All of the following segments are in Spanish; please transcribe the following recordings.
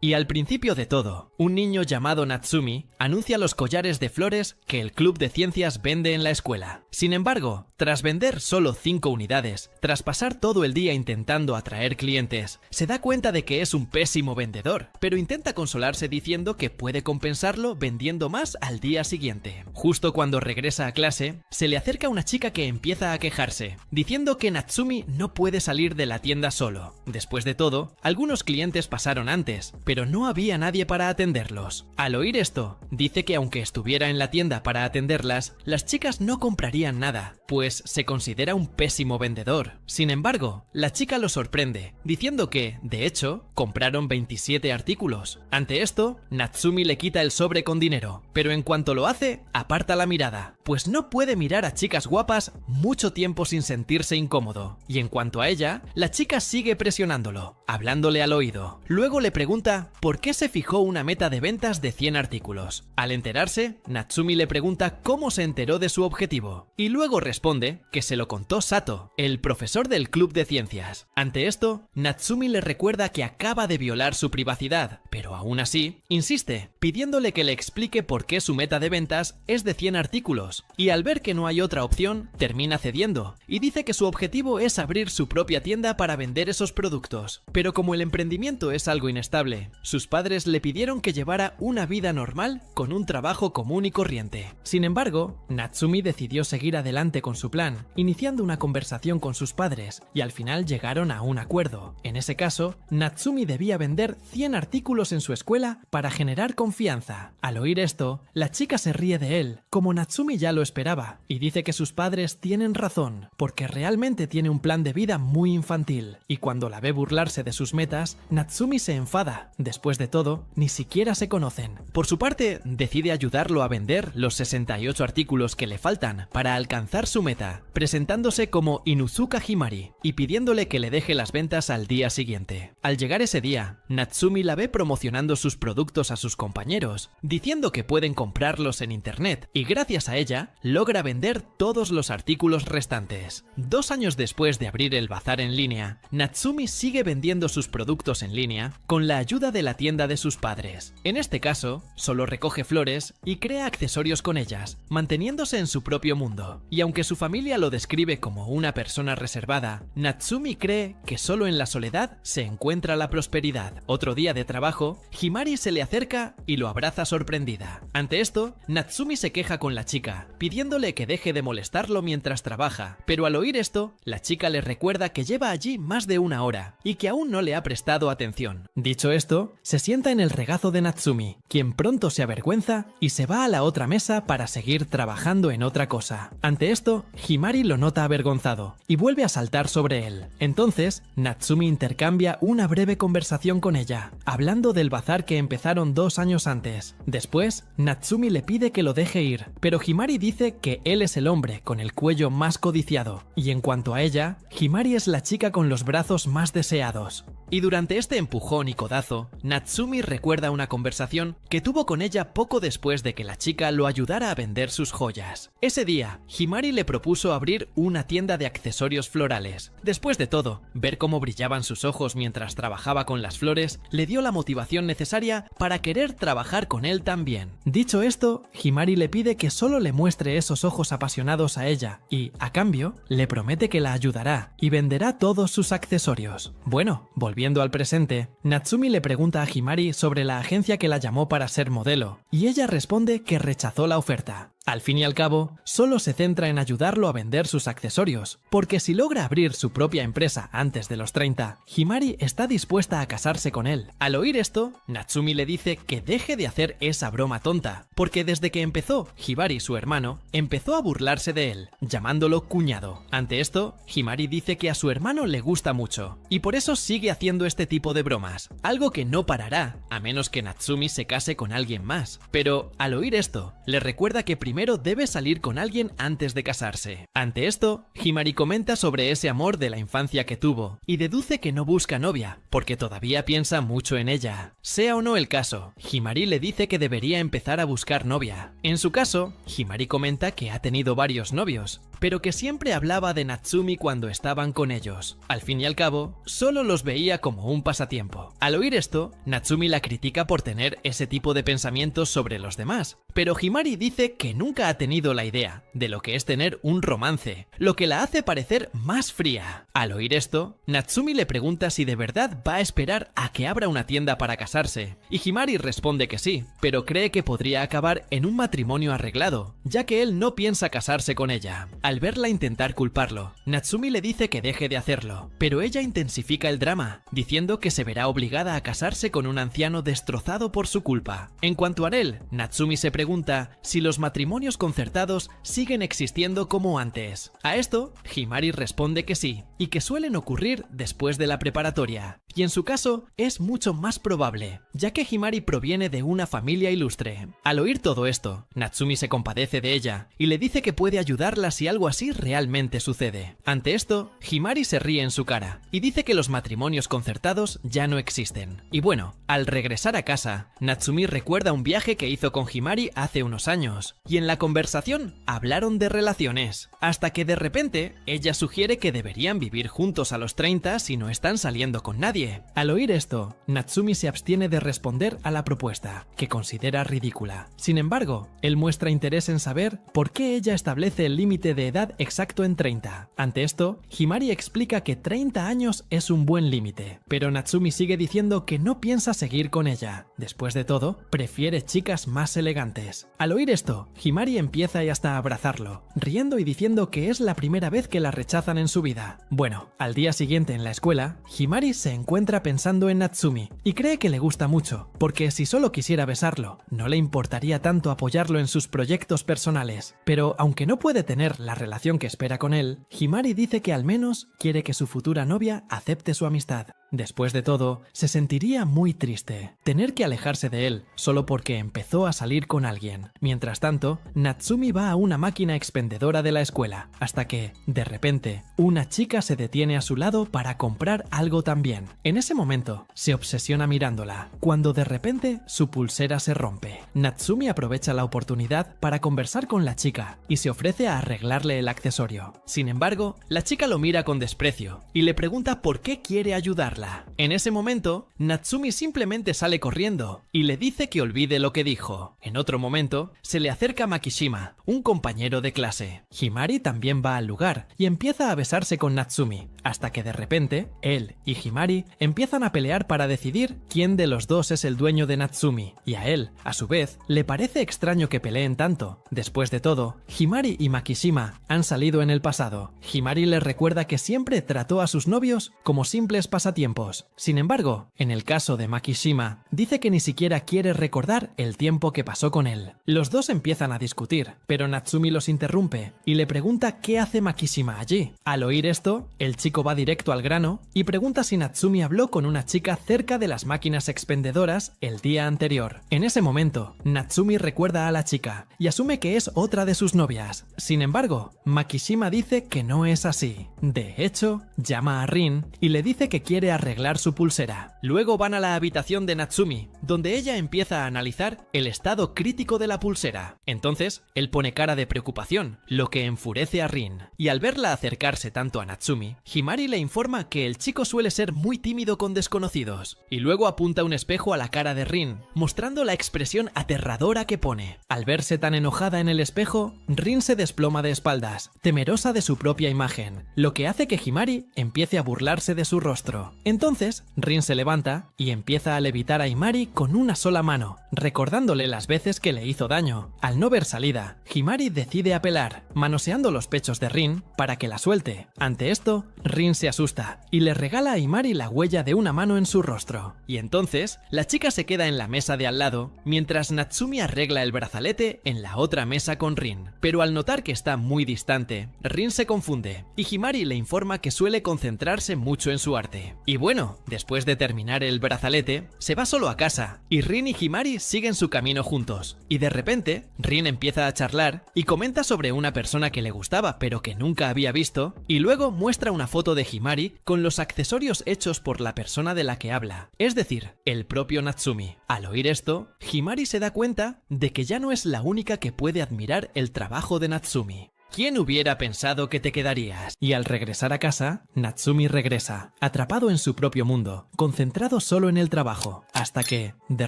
Y al principio de todo, un niño llamado Natsumi anuncia los collares de flores que el club de ciencias vende en la escuela. Sin embargo, tras vender solo 5 unidades, tras pasar todo el día intentando atraer clientes, se da cuenta de que es un pésimo vendedor, pero intenta consolarse diciendo que puede compensarlo vendiendo más al día siguiente. Justo cuando regresa a clase, se le acerca una chica que empieza a quejarse, diciendo que Natsumi no puede salir de la tienda solo. Después de todo, algunos clientes pasaron antes, pero no había nadie para atenderlos. Al oír esto, dice que aunque estuviera en la tienda para atenderlas, las chicas no comprarían nada, pues se considera un pésimo vendedor. Sin embargo, la chica lo sorprende, diciendo que, de hecho, compraron 27 artículos. Ante esto, Natsumi le quita el sobre con dinero, pero en cuanto lo hace, aparta la mirada, pues no puede mirar a chicas guapas mucho tiempo sin sentirse incómodo. Y en cuanto a ella, la chica sigue presionándolo, hablándole al oído. Luego le pregunta por qué se fijó una meta de ventas de 100 artículos. Al enterarse, Natsumi le pregunta cómo se enteró de su objetivo, y luego responde que se lo contó Sato, el profesor del club de ciencias. Ante esto, Natsumi le recuerda que acaba de violar su privacidad, pero aún así, insiste, pidiéndole que le explique por qué su meta de ventas es de 100 artículos, y al ver que no hay otra opción, termina cediendo, y dice que su objetivo es abrir su propia tienda para vender esos productos. Pero como el emprendimiento es algo inestable, sus padres le pidieron que llevara una vida normal con un trabajo común y corriente. Sin embargo, Natsumi decidió seguir adelante con su plan, iniciando una conversación con sus padres, y al final llegaron a un acuerdo. En ese caso, Natsumi debía vender 100 artículos en su escuela para generar confianza. Al oír esto, la chica se ríe de él, como Natsumi ya lo esperaba, y dice que sus padres tienen razón, porque realmente tiene un plan de vida muy infantil, y cuando la ve burlarse de sus metas, Natsumi se enfada. Después de todo, ni siquiera se conocen. Por su parte, decide ayudarlo a vender los 68 artículos que le faltan para alcanzar su meta, presentándose como Inuzuka Himari y pidiéndole que le deje las ventas al día siguiente. Al llegar ese día, Natsumi la ve promocionando sus productos a sus compañeros, diciendo que pueden comprarlos en internet, y gracias a ella, logra vender todos los artículos restantes. 2 años después de abrir el bazar en línea, Natsumi sigue vendiendo sus productos en línea con la ayuda de la tienda de sus padres. En este caso, solo recoge flores y crea accesorios con ellas, manteniéndose en su propio mundo. Y aunque su familia lo describe como una persona reservada, Natsumi cree que solo en la soledad se encuentra la prosperidad. Otro día de trabajo, Himari se le acerca y lo abraza sorprendida. Ante esto, Natsumi se queja con la chica, pidiéndole que deje de molestarlo mientras trabaja, pero al oír esto, la chica le recuerda que lleva allí más de 1 hora y que aún no le ha prestado atención. Dicho esto, se sienta en el regazo de Natsumi, quien pronto se avergüenza y se va a la otra mesa para seguir trabajando en otra cosa. Ante esto, Himari lo nota avergonzado y vuelve a saltar sobre él. Entonces, Natsumi intercambia una breve conversación con ella, hablando del bazar que empezaron 2 años antes. Después, Natsumi le pide que lo deje ir, pero Himari dice que él es el hombre con el cuello más codiciado, y en cuanto a ella, Himari es la chica con los brazos más deseados. Y durante este empujón y codazo, Natsumi recuerda una conversación que tuvo con ella poco después de que la chica lo ayudara a vender sus joyas. Ese día, Himari le propuso abrir una tienda de accesorios florales. Después de todo, ver cómo brillaban sus ojos mientras trabajaba con las flores le dio la motivación necesaria para querer trabajar con él también. Dicho esto, Himari le pide que solo le muestre esos ojos apasionados a ella y, a cambio, le promete que la ayudará y venderá todos sus accesorios. Bueno, volviendo al presente, Natsumi le pregunta a Himari sobre la agencia que la llamó para ser modelo, y ella responde que rechazó la oferta. Al fin y al cabo, solo se centra en ayudarlo a vender sus accesorios, porque si logra abrir su propia empresa antes de los 30, Himari está dispuesta a casarse con él. Al oír esto, Natsumi le dice que deje de hacer esa broma tonta, porque desde que empezó, Himari, su hermano, empezó a burlarse de él, llamándolo cuñado. Ante esto, Himari dice que a su hermano le gusta mucho, y por eso sigue haciendo este tipo de bromas, algo que no parará, a menos que Natsumi se case con alguien más. Pero, al oír esto, le recuerda que primero primero debe salir con alguien antes de casarse. Ante esto, Himari comenta sobre ese amor de la infancia que tuvo y deduce que no busca novia, porque todavía piensa mucho en ella. Sea o no el caso, Himari le dice que debería empezar a buscar novia. En su caso, Himari comenta que ha tenido varios novios, pero que siempre hablaba de Natsumi cuando estaban con ellos. Al fin y al cabo, solo los veía como un pasatiempo. Al oír esto, Natsumi la critica por tener ese tipo de pensamientos sobre los demás, pero Himari dice que nunca ha tenido la idea de lo que es tener un romance, lo que la hace parecer más fría. Al oír esto, Natsumi le pregunta si de verdad va a esperar a que abra una tienda para casarse, y Himari responde que sí, pero cree que podría acabar en un matrimonio arreglado, ya que él no piensa casarse con ella. Al verla intentar culparlo, Natsumi le dice que deje de hacerlo, pero ella intensifica el drama, diciendo que se verá obligada a casarse con un anciano destrozado por su culpa. En cuanto a él, Natsumi se pregunta si los matrimonios concertados siguen existiendo como antes. A esto, Himari responde que sí, y que suelen ocurrir después de la preparatoria. Y en su caso, es mucho más probable, ya que Himari proviene de una familia ilustre. Al oír todo esto, Natsumi se compadece de ella y le dice que puede ayudarla si algo así realmente sucede. Ante esto, Himari se ríe en su cara y dice que los matrimonios concertados ya no existen. Y bueno, al regresar a casa, Natsumi recuerda un viaje que hizo con Himari hace unos años, y en la conversación hablaron de relaciones, hasta que de repente ella sugiere que deberían vivir juntos a los 30 si no están saliendo con nadie. Al oír esto, Natsumi se abstiene de responder a la propuesta, que considera ridícula. Sin embargo, él muestra interés en saber por qué ella establece el límite de edad exacto en 30. Ante esto, Himari explica que 30 años es un buen límite, pero Natsumi sigue diciendo que no piensa seguir con ella. Después de todo, prefiere chicas más elegantes. Al oír esto, Himari empieza hasta a abrazarlo, riendo y diciendo que es la primera vez que la rechazan en su vida. Bueno, al día siguiente en la escuela, Himari se encuentra pensando en Natsumi y cree que le gusta mucho, porque si solo quisiera besarlo, no le importaría tanto apoyarlo en sus proyectos personales. Pero aunque no puede tener la relación que espera con él, Himari dice que al menos quiere que su futura novia acepte su amistad. Después de todo, se sentiría muy triste tener que alejarse de él solo porque empezó a salir con alguien. Mientras tanto, Natsumi va a una máquina expendedora de la escuela, hasta que, de repente, una chica se detiene a su lado para comprar algo también. En ese momento, se obsesiona mirándola, cuando de repente su pulsera se rompe. Natsumi aprovecha la oportunidad para conversar con la chica y se ofrece a arreglarle el accesorio. Sin embargo, la chica lo mira con desprecio y le pregunta por qué quiere ayudarla. En ese momento, Natsumi simplemente sale corriendo y le dice que olvide lo que dijo. En otro momento, se le acerca Makishima, un compañero de clase. Himari también va al lugar y empieza a besarse con Natsumi, hasta que de repente, él y Himari empiezan a pelear para decidir quién de los dos es el dueño de Natsumi, y a él, a su vez, le parece extraño que peleen tanto. Después de todo, Himari y Makishima han salido en el pasado. Himari le recuerda que siempre trató a sus novios como simples pasatiempos. Sin embargo, en el caso de Makishima, dice que ni siquiera quiere recordar el tiempo que pasó con él. Los dos empiezan a discutir, pero Natsumi los interrumpe y le pregunta qué hace Makishima allí. Al oír esto, el chico va directo al grano y pregunta si Natsumi habló con una chica cerca de las máquinas expendedoras el día anterior. En ese momento, Natsumi recuerda a la chica y asume que es otra de sus novias. Sin embargo, Makishima dice que no es así. De hecho, llama a Rin y le dice que quiere arreglar su pulsera. Luego van a la habitación de Natsumi, donde ella empieza a analizar el estado crítico de la pulsera. Entonces, él pone cara de preocupación, lo que enfurece a Rin. Y al verla acercarse tanto a Natsumi, Himari le informa que el chico suele ser muy tímido con desconocidos. Y luego apunta un espejo a la cara de Rin, mostrando la expresión aterradora que pone. Al verse tan enojada en el espejo, Rin se desploma de espaldas, temerosa de su propia imagen, lo que hace que Himari empiece a burlarse de su rostro. Entonces, Rin se levanta y empieza a levitar a Himari con una sola mano, recordándole las veces que le hizo daño. Al no ver salida, Himari decide apelar, manoseando los pechos de Rin para que la suelte. Ante esto, Rin se asusta y le regala a Himari la huella de una mano en su rostro. Y entonces, la chica se queda en la mesa de al lado, mientras mientras Natsumi arregla el brazalete en la otra mesa con Rin. Pero al notar que está muy distante, Rin se confunde y Himari le informa que suele concentrarse mucho en su arte. Y bueno, después de terminar el brazalete, se va solo a casa y Rin y Himari siguen su camino juntos. Y de repente, Rin empieza a charlar y comenta sobre una persona que le gustaba pero que nunca había visto, y luego muestra una foto de Himari con los accesorios hechos por la persona de la que habla, es decir, el propio Natsumi. Al oír esto, Himari se da cuenta de que ya no es la única que puede admirar el trabajo de Natsumi. ¿Quién hubiera pensado que te quedarías? Y al regresar a casa, Natsumi regresa, atrapado en su propio mundo, concentrado solo en el trabajo, hasta que, de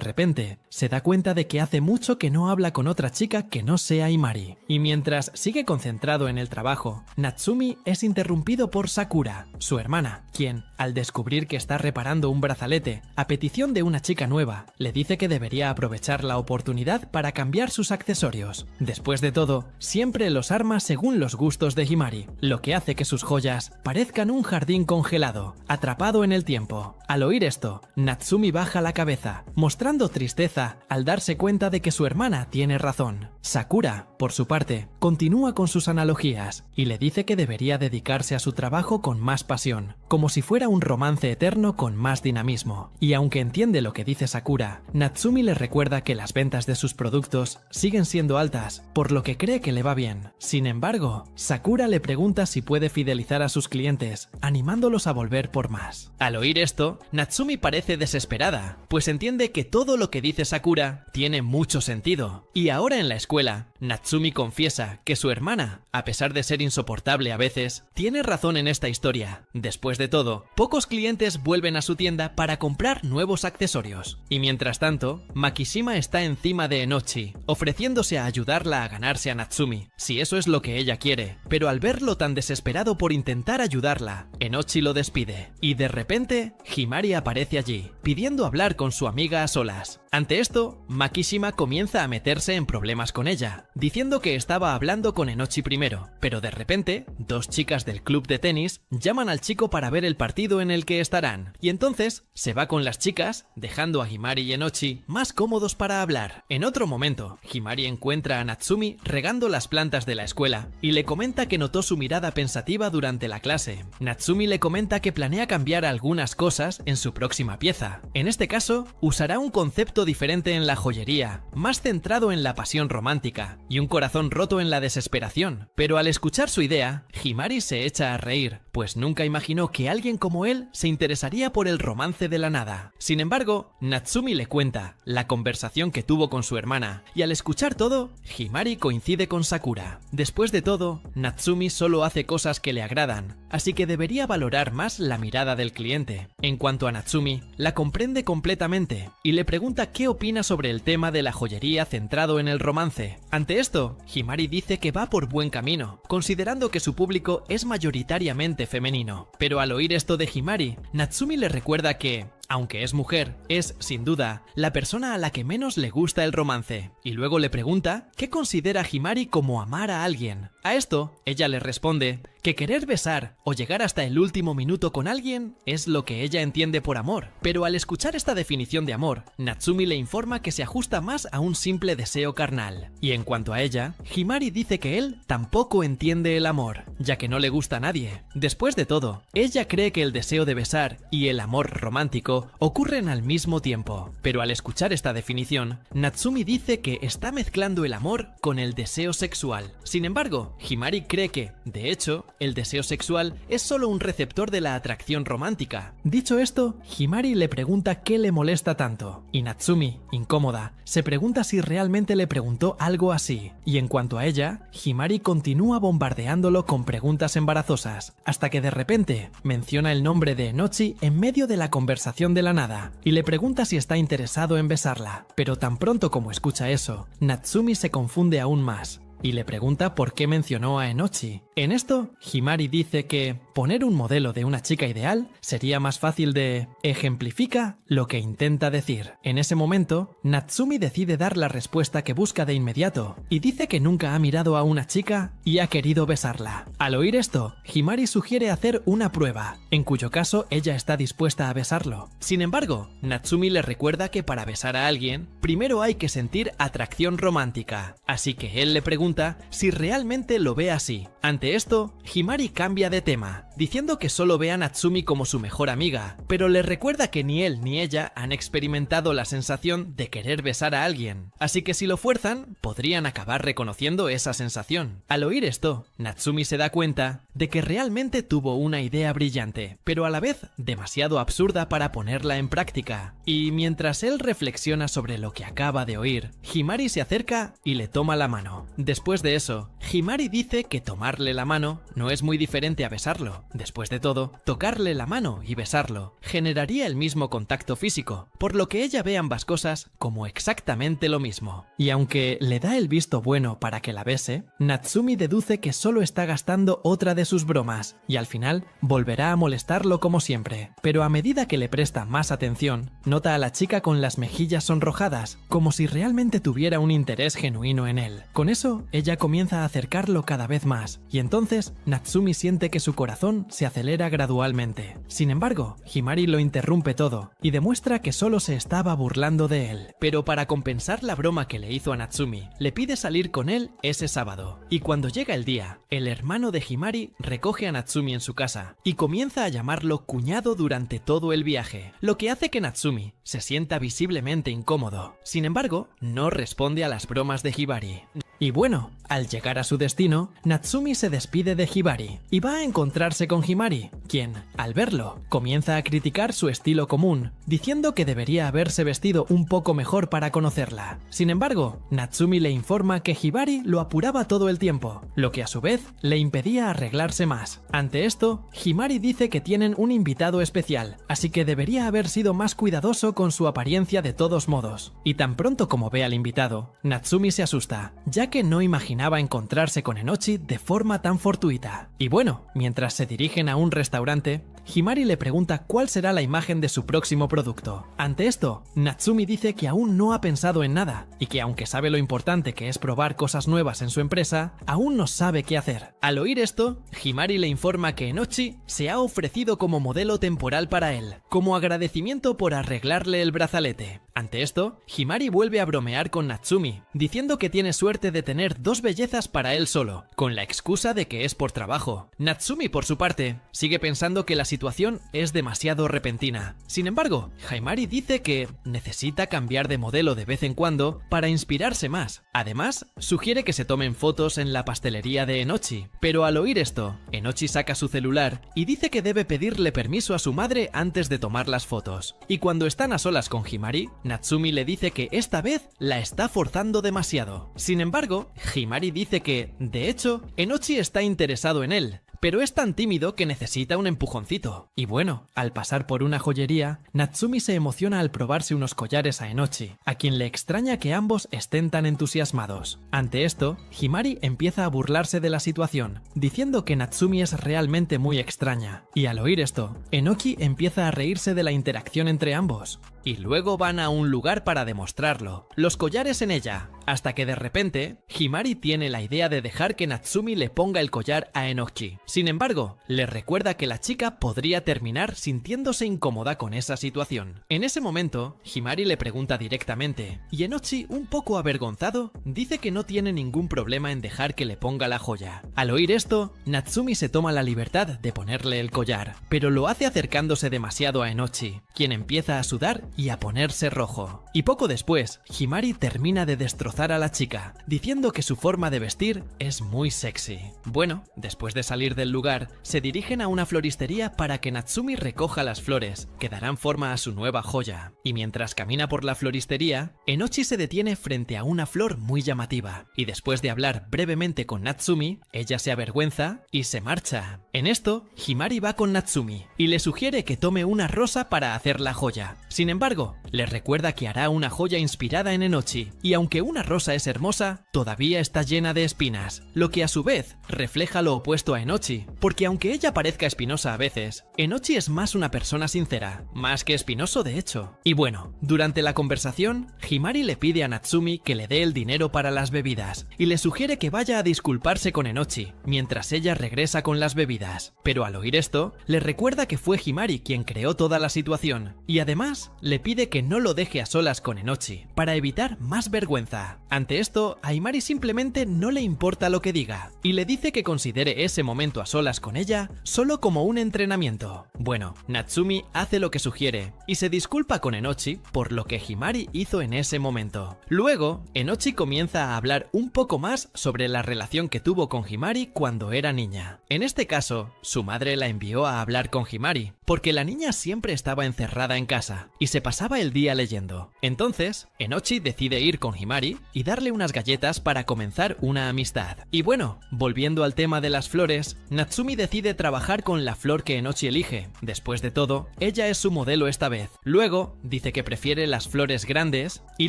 repente, se da cuenta de que hace mucho que no habla con otra chica que no sea Himari. Y mientras sigue concentrado en el trabajo, Natsumi es interrumpido por Sakura, su hermana, quien, al descubrir que está reparando un brazalete, a petición de una chica nueva, le dice que debería aprovechar la oportunidad para cambiar sus accesorios. Después de todo, siempre los arma según los gustos de Himari, lo que hace que sus joyas parezcan un jardín congelado, atrapado en el tiempo. Al oír esto, Natsumi baja la cabeza, mostrando tristeza al darse cuenta de que su hermana tiene razón. Sakura, por su parte, continúa con sus analogías y le dice que debería dedicarse a su trabajo con más pasión, como si fuera un romance eterno con más dinamismo. Y aunque entiende lo que dice Sakura, Natsumi le recuerda que las ventas de sus productos siguen siendo altas, por lo que cree que le va bien. Sin embargo, Sakura le pregunta si puede fidelizar a sus clientes, animándolos a volver por más. Al oír esto, Natsumi parece desesperada, pues entiende que todo lo que dice Sakura tiene mucho sentido. Y ahora en la escuela, Natsumi confiesa que su hermana, a pesar de ser insoportable a veces, tiene razón en esta historia. Después de todo, pocos clientes vuelven a su tienda para comprar nuevos accesorios. Y mientras tanto, Makishima está encima de Enochi, ofreciéndose a ayudarla a ganarse a Natsumi, si eso es lo que ella quiere. Pero al verlo tan desesperado por intentar ayudarla, Enochi lo despide. Y de repente, Himari aparece allí, pidiendo hablar con su amiga a solas. Ante esto, Makishima comienza a meterse en problemas con ella, diciendo que estaba hablando con Enochi primero, pero de repente, dos chicas del club de tenis llaman al chico para ver el partido en el que estarán, y entonces se va con las chicas, dejando a Himari y Enochi más cómodos para hablar. En otro momento, Himari encuentra a Natsumi regando las plantas de la escuela y le comenta que notó su mirada pensativa durante la clase. Natsumi le comenta que planea cambiar algunas cosas en su próxima pieza. En este caso, usará un concepto diferente en la joyería, más centrado en la pasión romántica y un corazón roto en la desesperación. Pero al escuchar su idea, Himari se echa a reír, pues nunca imaginó que alguien como él se interesaría por el romance de la nada. Sin embargo, Natsumi le cuenta la conversación que tuvo con su hermana, y al escuchar todo, Himari coincide con Sakura. Después de todo, Natsumi solo hace cosas que le agradan, así que debería valorar más la mirada del cliente. En cuanto a Natsumi, la comprende completamente y le pregunta qué opina sobre el tema de la joyería centrado en el romance. Ante esto, Himari dice que va por buen camino, considerando que su público es mayoritariamente femenino. Pero al oír esto de Himari, Natsumi le recuerda que, aunque es mujer, es, sin duda, la persona a la que menos le gusta el romance, y luego le pregunta qué considera Himari como amar a alguien. A esto, ella le responde que querer besar o llegar hasta el último minuto con alguien es lo que ella entiende por amor. Pero al escuchar esta definición de amor, Natsumi le informa que se ajusta más a un simple deseo carnal. Y en cuanto a ella, Himari dice que él tampoco entiende el amor, ya que no le gusta a nadie. Después de todo, ella cree que el deseo de besar y el amor romántico ocurren al mismo tiempo. Pero al escuchar esta definición, Natsumi dice que está mezclando el amor con el deseo sexual. Sin embargo, Himari cree que, de hecho, el deseo sexual es solo un receptor de la atracción romántica. Dicho esto, Himari le pregunta qué le molesta tanto, y Natsumi, incómoda, se pregunta si realmente le preguntó algo así. Y en cuanto a ella, Himari continúa bombardeándolo con preguntas embarazosas, hasta que de repente menciona el nombre de Enochi en medio de la conversación de la nada, y le pregunta si está interesado en besarla. Pero tan pronto como escucha eso, Natsumi se confunde aún más y le pregunta por qué mencionó a Enochi. En esto, Himari dice que poner un modelo de una chica ideal sería más fácil de ejemplifica lo que intenta decir. En ese momento, Natsumi decide dar la respuesta que busca de inmediato y dice que nunca ha mirado a una chica y ha querido besarla. Al oír esto, Himari sugiere hacer una prueba, en cuyo caso ella está dispuesta a besarlo. Sin embargo, Natsumi le recuerda que para besar a alguien, primero hay que sentir atracción romántica, así que él le pregunta si realmente lo ve así. Ante esto, Himari cambia de tema, diciendo que solo ve a Natsumi como su mejor amiga, pero le recuerda que ni él ni ella han experimentado la sensación de querer besar a alguien, así que si lo fuerzan, podrían acabar reconociendo esa sensación. Al oír esto, Natsumi se da cuenta de que realmente tuvo una idea brillante, pero a la vez demasiado absurda para ponerla en práctica. Y mientras él reflexiona sobre lo que acaba de oír, Himari se acerca y le toma la mano. Después de eso, Himari dice que tomarle la mano no es muy diferente a besarlo. Después de todo, tocarle la mano y besarlo generaría el mismo contacto físico, por lo que ella ve ambas cosas como exactamente lo mismo. Y aunque le da el visto bueno para que la bese, Natsumi deduce que solo está gastando otra de sus bromas, y al final volverá a molestarlo como siempre. Pero a medida que le presta más atención, nota a la chica con las mejillas sonrojadas, como si realmente tuviera un interés genuino en él. Con eso, ella comienza a acercarlo cada vez más, y entonces Natsumi siente que su corazón se acelera gradualmente. Sin embargo, Himari lo interrumpe todo, y demuestra que solo se estaba burlando de él. Pero para compensar la broma que le hizo a Natsumi, le pide salir con él ese sábado. Y cuando llega el día, el hermano de Himari recoge a Natsumi en su casa, y comienza a llamarlo cuñado durante todo el viaje, lo que hace que Natsumi se sienta visiblemente incómodo. Sin embargo, no responde a las bromas de Himari. Y bueno, al llegar a su destino, Natsumi se despide de Hibari y va a encontrarse con Himari, quien, al verlo, comienza a criticar su estilo común, diciendo que debería haberse vestido un poco mejor para conocerla. Sin embargo, Natsumi le informa que Hibari lo apuraba todo el tiempo, lo que a su vez le impedía arreglarse más. Ante esto, Himari dice que tienen un invitado especial, así que debería haber sido más cuidadoso con su apariencia de todos modos. Y tan pronto como ve al invitado, Natsumi se asusta, ya que no imaginaba encontrarse con Enochi de forma tan fortuita. Y bueno, mientras se dirigen a un restaurante, Himari le pregunta cuál será la imagen de su próximo producto. Ante esto, Natsumi dice que aún no ha pensado en nada, y que aunque sabe lo importante que es probar cosas nuevas en su empresa, aún no sabe qué hacer. Al oír esto, Himari le informa que Enochi se ha ofrecido como modelo temporal para él, como agradecimiento por arreglarle el brazalete. Ante esto, Himari vuelve a bromear con Natsumi, diciendo que tiene suerte de tener dos bellezas para él solo, con la excusa de que es por trabajo. Natsumi, por su parte, sigue pensando que la situación es demasiado repentina. Sin embargo, Himari dice que necesita cambiar de modelo de vez en cuando para inspirarse más. Además, sugiere que se tomen fotos en la pastelería de Enochi, pero al oír esto, Enochi saca su celular y dice que debe pedirle permiso a su madre antes de tomar las fotos. Y cuando están a solas con Himari, Natsumi le dice que esta vez la está forzando demasiado. Sin embargo, Himari dice que, de hecho, Enochi está interesado en él, pero es tan tímido que necesita un empujoncito. Y bueno, al pasar por una joyería, Natsumi se emociona al probarse unos collares a Enochi, a quien le extraña que ambos estén tan entusiasmados. Ante esto, Himari empieza a burlarse de la situación, diciendo que Natsumi es realmente muy extraña. Y al oír esto, Enochi empieza a reírse de la interacción entre ambos. Y luego van a un lugar para demostrarlo, los collares en ella, hasta que de repente, Himari tiene la idea de dejar que Natsumi le ponga el collar a Enochi. Sin embargo, le recuerda que la chica podría terminar sintiéndose incómoda con esa situación. En ese momento, Himari le pregunta directamente, y Enochi, un poco avergonzado, dice que no tiene ningún problema en dejar que le ponga la joya. Al oír esto, Natsumi se toma la libertad de ponerle el collar, pero lo hace acercándose demasiado a Enochi, quien empieza a sudar y a ponerse rojo. Y poco después, Himari termina de destrozar a la chica, diciendo que su forma de vestir es muy sexy. Bueno, después de salir del lugar, se dirigen a una floristería para que Natsumi recoja las flores, que darán forma a su nueva joya. Y mientras camina por la floristería, Enochi se detiene frente a una flor muy llamativa, y después de hablar brevemente con Natsumi, ella se avergüenza y se marcha. En esto, Himari va con Natsumi, y le sugiere que tome una rosa para hacer la joya. Sin embargo, le recuerda que hará una joya inspirada en Enochi, y aunque una rosa es hermosa, todavía está llena de espinas, lo que a su vez refleja lo opuesto a Enochi, porque aunque ella parezca espinosa a veces, Enochi es más una persona sincera, más que espinoso de hecho. Y bueno, durante la conversación, Himari le pide a Natsumi que le dé el dinero para las bebidas, y le sugiere que vaya a disculparse con Enochi, mientras ella regresa con las bebidas. Pero al oír esto, le recuerda que fue Himari quien creó toda la situación, y además le pide que no lo deje a solas con Enochi, para evitar más vergüenza. Ante esto, a Himari simplemente no le importa lo que diga, y le dice que considere ese momento a solas con ella solo como un entrenamiento. Bueno, Natsumi hace lo que sugiere, y se disculpa con Enochi por lo que Himari hizo en ese momento. Luego, Enochi comienza a hablar un poco más sobre la relación que tuvo con Himari cuando era niña. En este caso, su madre la envió a hablar con Himari, porque la niña siempre estaba encerrada en casa, y se pasaba el día leyendo. Entonces, Enochi decide ir con Himari y darle unas galletas para comenzar una amistad. Y bueno, volviendo al tema de las flores, Natsumi decide trabajar con la flor que Enochi elige. Después de todo, ella es su modelo esta vez. Luego, dice que prefiere las flores grandes, y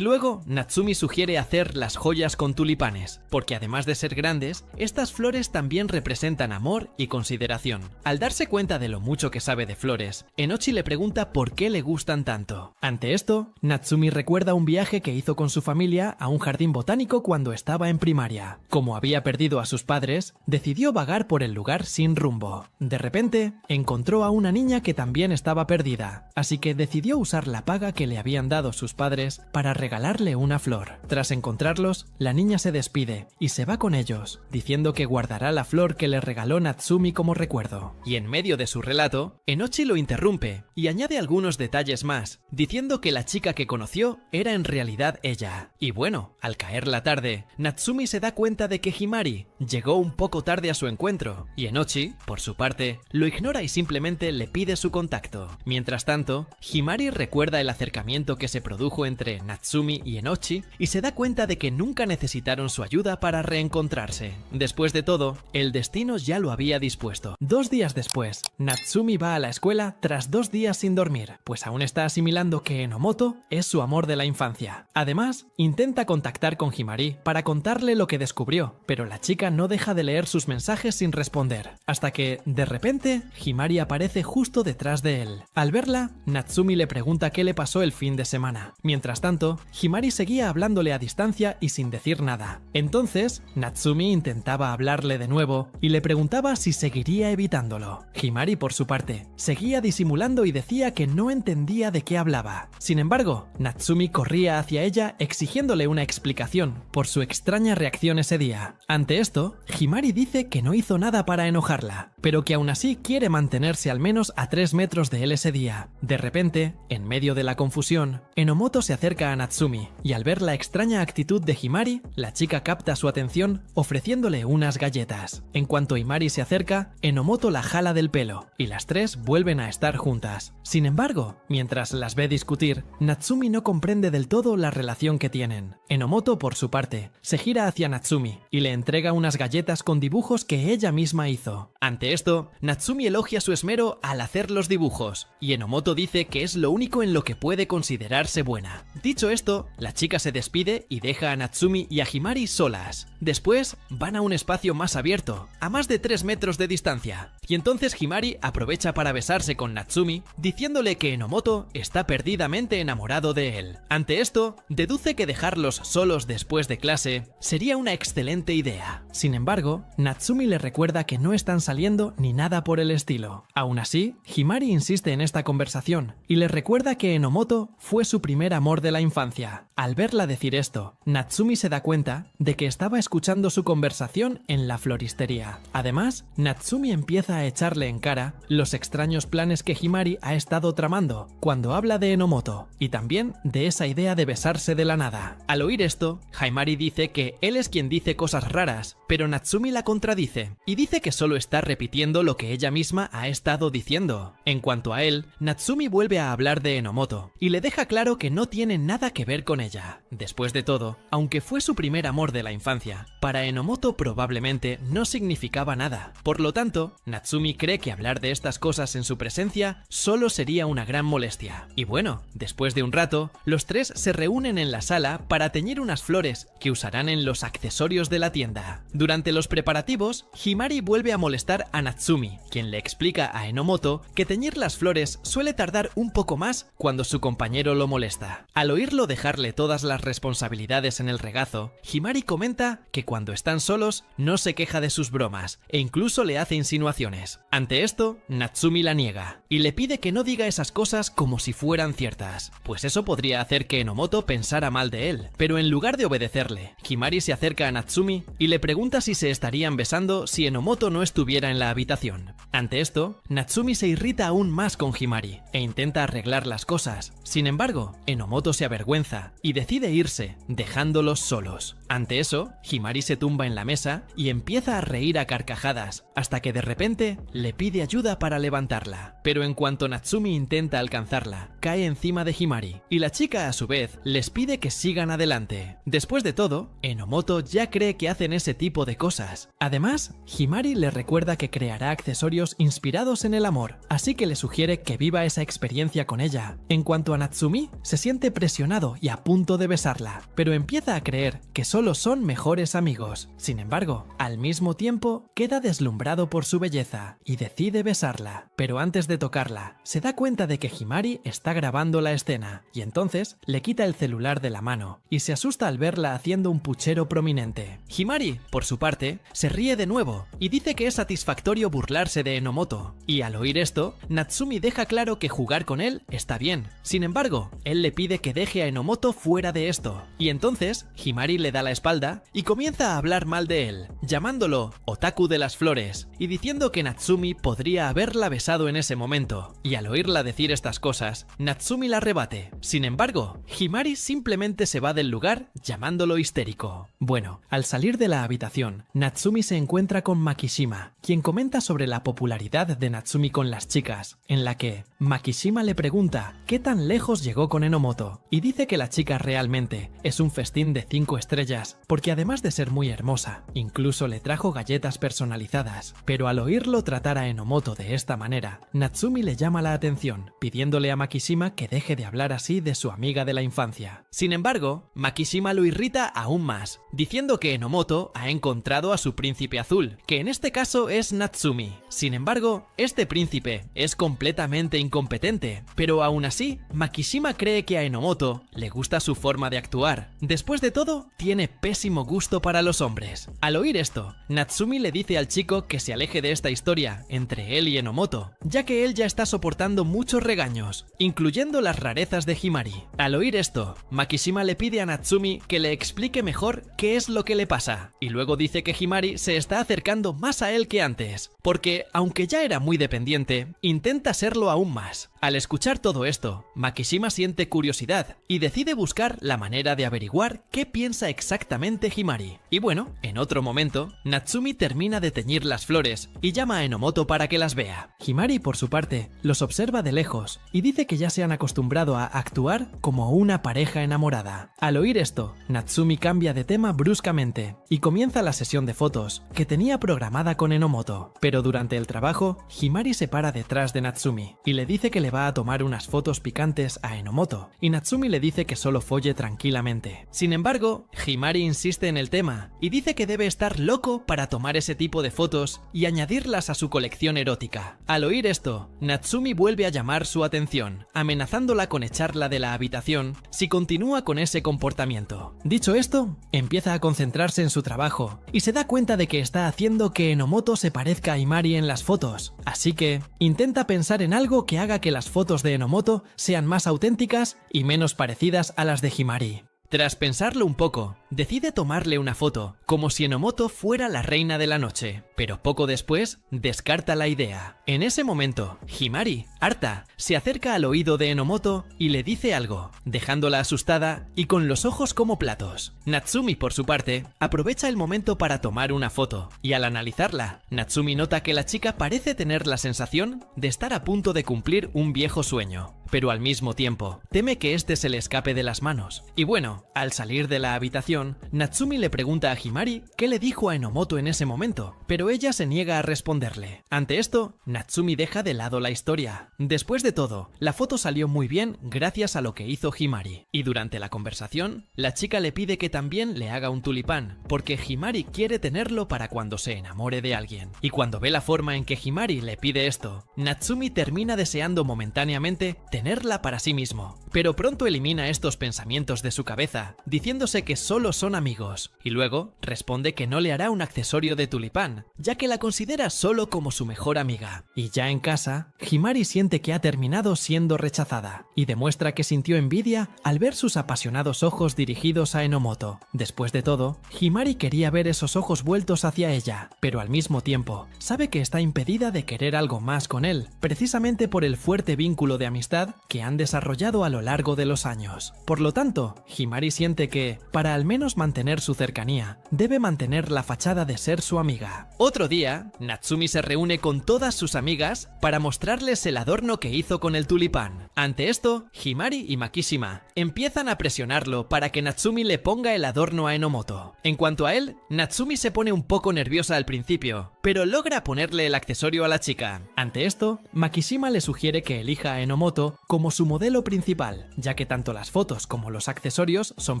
luego Natsumi sugiere hacer las joyas con tulipanes, porque además de ser grandes, estas flores también representan amor y consideración. Al darse cuenta de lo mucho que sabe de flores, Enochi le pregunta por qué le gustan tanto. Ante esto, Natsumi recuerda un viaje que hizo con su familia a un jardín botánico cuando estaba en primaria. Como había perdido a sus padres, decidió vagar por el lugar sin rumbo. De repente, encontró a una niña que también estaba perdida, así que decidió usar la paga que le habían dado sus padres para regalarle una flor. Tras encontrarlos, la niña se despide y se va con ellos, diciendo que guardará la flor que le regaló Natsumi como recuerdo. Y en medio de su relato, Enochi lo interrumpe y añade algunos detalles más, diciendo que la chica que conoció era en realidad ella. Y bueno, al caer la tarde, Natsumi se da cuenta de que Himari llegó un poco tarde a su encuentro, y Enochi, por su parte, lo ignora y simplemente le pide su contacto. Mientras tanto, Himari recuerda el acercamiento que se produjo entre Natsumi y Enochi y se da cuenta de que nunca necesitaron su ayuda para reencontrarse. Después de todo, el destino ya lo había dispuesto. 2 días después, Natsumi va a la escuela tras 2 días sin dormir, pues aún está asimilando que Enomoto es su amor de la infancia. Además, intenta contactar con Himari para contarle lo que descubrió, pero la chica no deja de leer sus mensajes sin responder, hasta que, de repente, Himari aparece justo detrás de él. Al verla, Natsumi le pregunta qué le pasó el fin de semana. Mientras tanto, Himari seguía hablándole a distancia y sin decir nada. Entonces, Natsumi intentaba hablarle de nuevo y le preguntaba si seguiría evitándolo. Himari, por su parte, seguía disimulando y decía que no entendía de qué hablaba. Sin embargo, Natsumi corría hacia ella exigiéndole una explicación por su extraña reacción ese día. Ante esto, Himari dice que no hizo nada para enojarla, pero que aún así quiere mantenerse al menos a 3 metros de él ese día. De repente, en medio de la confusión, Enomoto se acerca a Natsumi, y al ver la extraña actitud de Himari, la chica capta su atención ofreciéndole unas galletas. En cuanto Himari se acerca, Enomoto la jala del pelo, y las tres vuelven a estar juntas. Sin embargo, mientras las ve discutir, Natsumi no comprende del todo la relación que tienen. Enomoto, por su parte, se gira hacia Natsumi y le entrega unas galletas con dibujos que ella misma hizo. Ante esto, Natsumi elogia su esmero al hacer los dibujos, y Enomoto dice que es lo único en lo que puede considerarse buena. Dicho esto, la chica se despide y deja a Natsumi y a Himari solas. Después, van a un espacio más abierto, a más de 3 metros de distancia, y entonces Himari aprovecha para besarse con Natsumi, diciéndole que Enomoto está perdidamente enamorado de él. Ante esto, deduce que dejarlos solos después de clase sería una excelente idea. Sin embargo, Natsumi le recuerda que no están saliendo ni nada por el estilo. Aún así, Himari insiste en esta conversación y le recuerda que Enomoto fue su primer amor de la infancia. Al verla decir esto, Natsumi se da cuenta de que estaba escuchando su conversación en la floristería. Además, Natsumi empieza a echarle en cara los extraños planes que Himari ha estado tramando cuando habla de Enomoto, y también de esa idea de besarse de la nada. Al oír esto, Himari dice que él es quien dice cosas raras, pero Natsumi la contradice y dice que solo está repitiendo lo que ella misma ha estado diciendo. En cuanto a él, Natsumi vuelve a hablar de Enomoto y le deja claro que no tiene nada que ver con ella. Después de todo, aunque fue su primer amor de la infancia, para Enomoto probablemente no significaba nada. Por lo tanto, Natsumi cree que hablar de estas cosas en su presencia solo sería una gran molestia. Y bueno, después de un rato, los tres se reúnen en la sala para teñir teñir unas flores que usarán en los accesorios de la tienda. Durante los preparativos, Himari vuelve a molestar a Natsumi, quien le explica a Enomoto que teñir las flores suele tardar un poco más cuando su compañero lo molesta. Al oírlo dejarle todas las responsabilidades en el regazo, Himari comenta que cuando están solos no se queja de sus bromas e incluso le hace insinuaciones. Ante esto, Natsumi la niega y le pide que no diga esas cosas como si fueran ciertas, pues eso podría hacer que Enomoto pensara mal de él. Pero en lugar de obedecerle, Himari se acerca a Natsumi y le pregunta si se estarían besando si Enomoto no estuviera en la habitación. Ante esto, Natsumi se irrita aún más con Himari e intenta arreglar las cosas. Sin embargo, Enomoto se avergüenza y decide irse, dejándolos solos. Ante eso, Himari se tumba en la mesa y empieza a reír a carcajadas, hasta que de repente le pide ayuda para levantarla. Pero en cuanto Natsumi intenta alcanzarla, cae encima de Himari, y la chica a su vez les pide que sigan adelante. Después de todo, Enomoto ya cree que hacen ese tipo de cosas. Además, Himari le recuerda que creará accesorios inspirados en el amor, así que le sugiere que viva esa experiencia con ella. En cuanto a Natsumi, se siente presionado y a punto de besarla, pero empieza a creer que solo son mejores amigos. Sin embargo, al mismo tiempo, queda deslumbrado por su belleza y decide besarla. Pero antes de tocarla, se da cuenta de que Himari está grabando la escena, y entonces le quita el celular de la mano y se asusta al verla haciendo un puchero prominente. Himari, por su parte, se ríe de nuevo y dice que es satisfactorio burlarse de Enomoto, y al oír esto, Natsumi deja claro que jugar con él está bien. Sin embargo, él le pide que deje a Enomoto fuera de esto, y entonces Himari le da la espalda y comienza a hablar mal de él, llamándolo otaku de las flores y diciendo que Natsumi podría haberla besado en ese momento, y al oírla decir estas cosas, Natsumi la rebate. Sin embargo, Himari simplemente se va del lugar llamándolo histérico. Bueno, al salir de la habitación, Natsumi se encuentra con Makishima, quien comenta sobre la popularidad de Natsumi con las chicas, en la que Makishima le pregunta qué tan lejos llegó con Enomoto, y dice que la chica realmente es un festín de 5 estrellas, porque además de ser muy hermosa, incluso le trajo galletas personalizadas. Pero al oírlo tratar a Enomoto de esta manera, Natsumi le llama la atención, pidiéndole a Makishima que deje de hablar así de su amiga de la infancia. Sin embargo, Makishima lo irrita aún más, diciendo que Enomoto ha encontrado a su príncipe azul, que en este caso es Natsumi. Sin embargo, este príncipe es completamente incompetente, pero aún así, Makishima cree que a Enomoto le gusta su forma de actuar. Después de todo, tiene pésimo gusto para los hombres. Al oír esto, Natsumi le dice al chico que se aleje de esta historia entre él y Enomoto, ya que él ya está soportando muchos regaños, incluyendo las rarezas de Himari. Al oír esto, Makishima le pide a Natsumi que le explique mejor qué es lo que le pasa, y luego dice que Himari se está acercando más a él que antes, porque aunque ya era muy dependiente, intenta serlo aún más. Al escuchar todo esto, Makishima siente curiosidad y decide buscar la manera de averiguar qué piensa exactamente Himari. Y bueno, en otro momento, Natsumi termina de teñir las flores y llama a Enomoto para que las vea. Himari, por su parte, los observa de lejos y dice que ya se han acostumbrado a actuar como una pareja enamorada. Al oír esto, Natsumi cambia de tema bruscamente y comienza la sesión de fotos que tenía programada con Enomoto. Pero durante el trabajo, Himari se para detrás de Natsumi y le dice que le va a tomar unas fotos picantes a Enomoto, y Natsumi le dice que solo folle tranquilamente. Sin embargo, Himari insiste en el tema y dice que debe estar loco para tomar ese tipo de fotos y añadirlas a su colección erótica. Al oír esto, Natsumi vuelve a llamar su atención, amenazándola con echarla de la habitación si continúa con ese comportamiento. Dicho esto, empieza a concentrarse en su trabajo y se da cuenta de que está haciendo que Enomoto se parezca a Himari en las fotos, así que intenta pensar en algo que haga que las fotos de Enomoto sean más auténticas y menos parecidas a las de Himari. Tras pensarlo un poco, decide tomarle una foto, como si Enomoto fuera la reina de la noche, pero poco después descarta la idea. En ese momento, Himari, harta, se acerca al oído de Enomoto y le dice algo, dejándola asustada y con los ojos como platos. Natsumi, por su parte, aprovecha el momento para tomar una foto, y al analizarla, Natsumi nota que la chica parece tener la sensación de estar a punto de cumplir un viejo sueño. pero al mismo tiempo teme que este se le escape de las manos. Y bueno, al salir de la habitación, Natsumi le pregunta a Himari qué le dijo a Enomoto en ese momento, pero ella se niega a responderle. Ante esto, Natsumi deja de lado la historia. Después de todo, la foto salió muy bien gracias a lo que hizo Himari. Y durante la conversación, la chica le pide que también le haga un tulipán, porque Himari quiere tenerlo para cuando se enamore de alguien. Y cuando ve la forma en que Himari le pide esto, Natsumi termina deseando momentáneamente tenerla para sí mismo. Pero pronto elimina estos pensamientos de su cabeza, diciéndose que solo son amigos, y luego responde que no le hará un accesorio de tulipán, ya que la considera solo como su mejor amiga. Y ya en casa, Himari siente que ha terminado siendo rechazada, y demuestra que sintió envidia al ver sus apasionados ojos dirigidos a Enomoto. Después de todo, Himari quería ver esos ojos vueltos hacia ella, pero al mismo tiempo, sabe que está impedida de querer algo más con él, precisamente por el fuerte vínculo de amistad que han desarrollado a lo largo de los años. Por lo tanto, Himari siente que, para al menos mantener su cercanía, debe mantener la fachada de ser su amiga. Otro día, Natsumi se reúne con todas sus amigas para mostrarles el adorno que hizo con el tulipán. Ante esto, Himari y Makishima empiezan a presionarlo para que Natsumi le ponga el adorno a Enomoto. En cuanto a él, Natsumi se pone un poco nerviosa al principio, pero logra ponerle el accesorio a la chica. Ante esto, Makishima le sugiere que elija a Enomoto como su modelo principal, ya que tanto las fotos como los accesorios son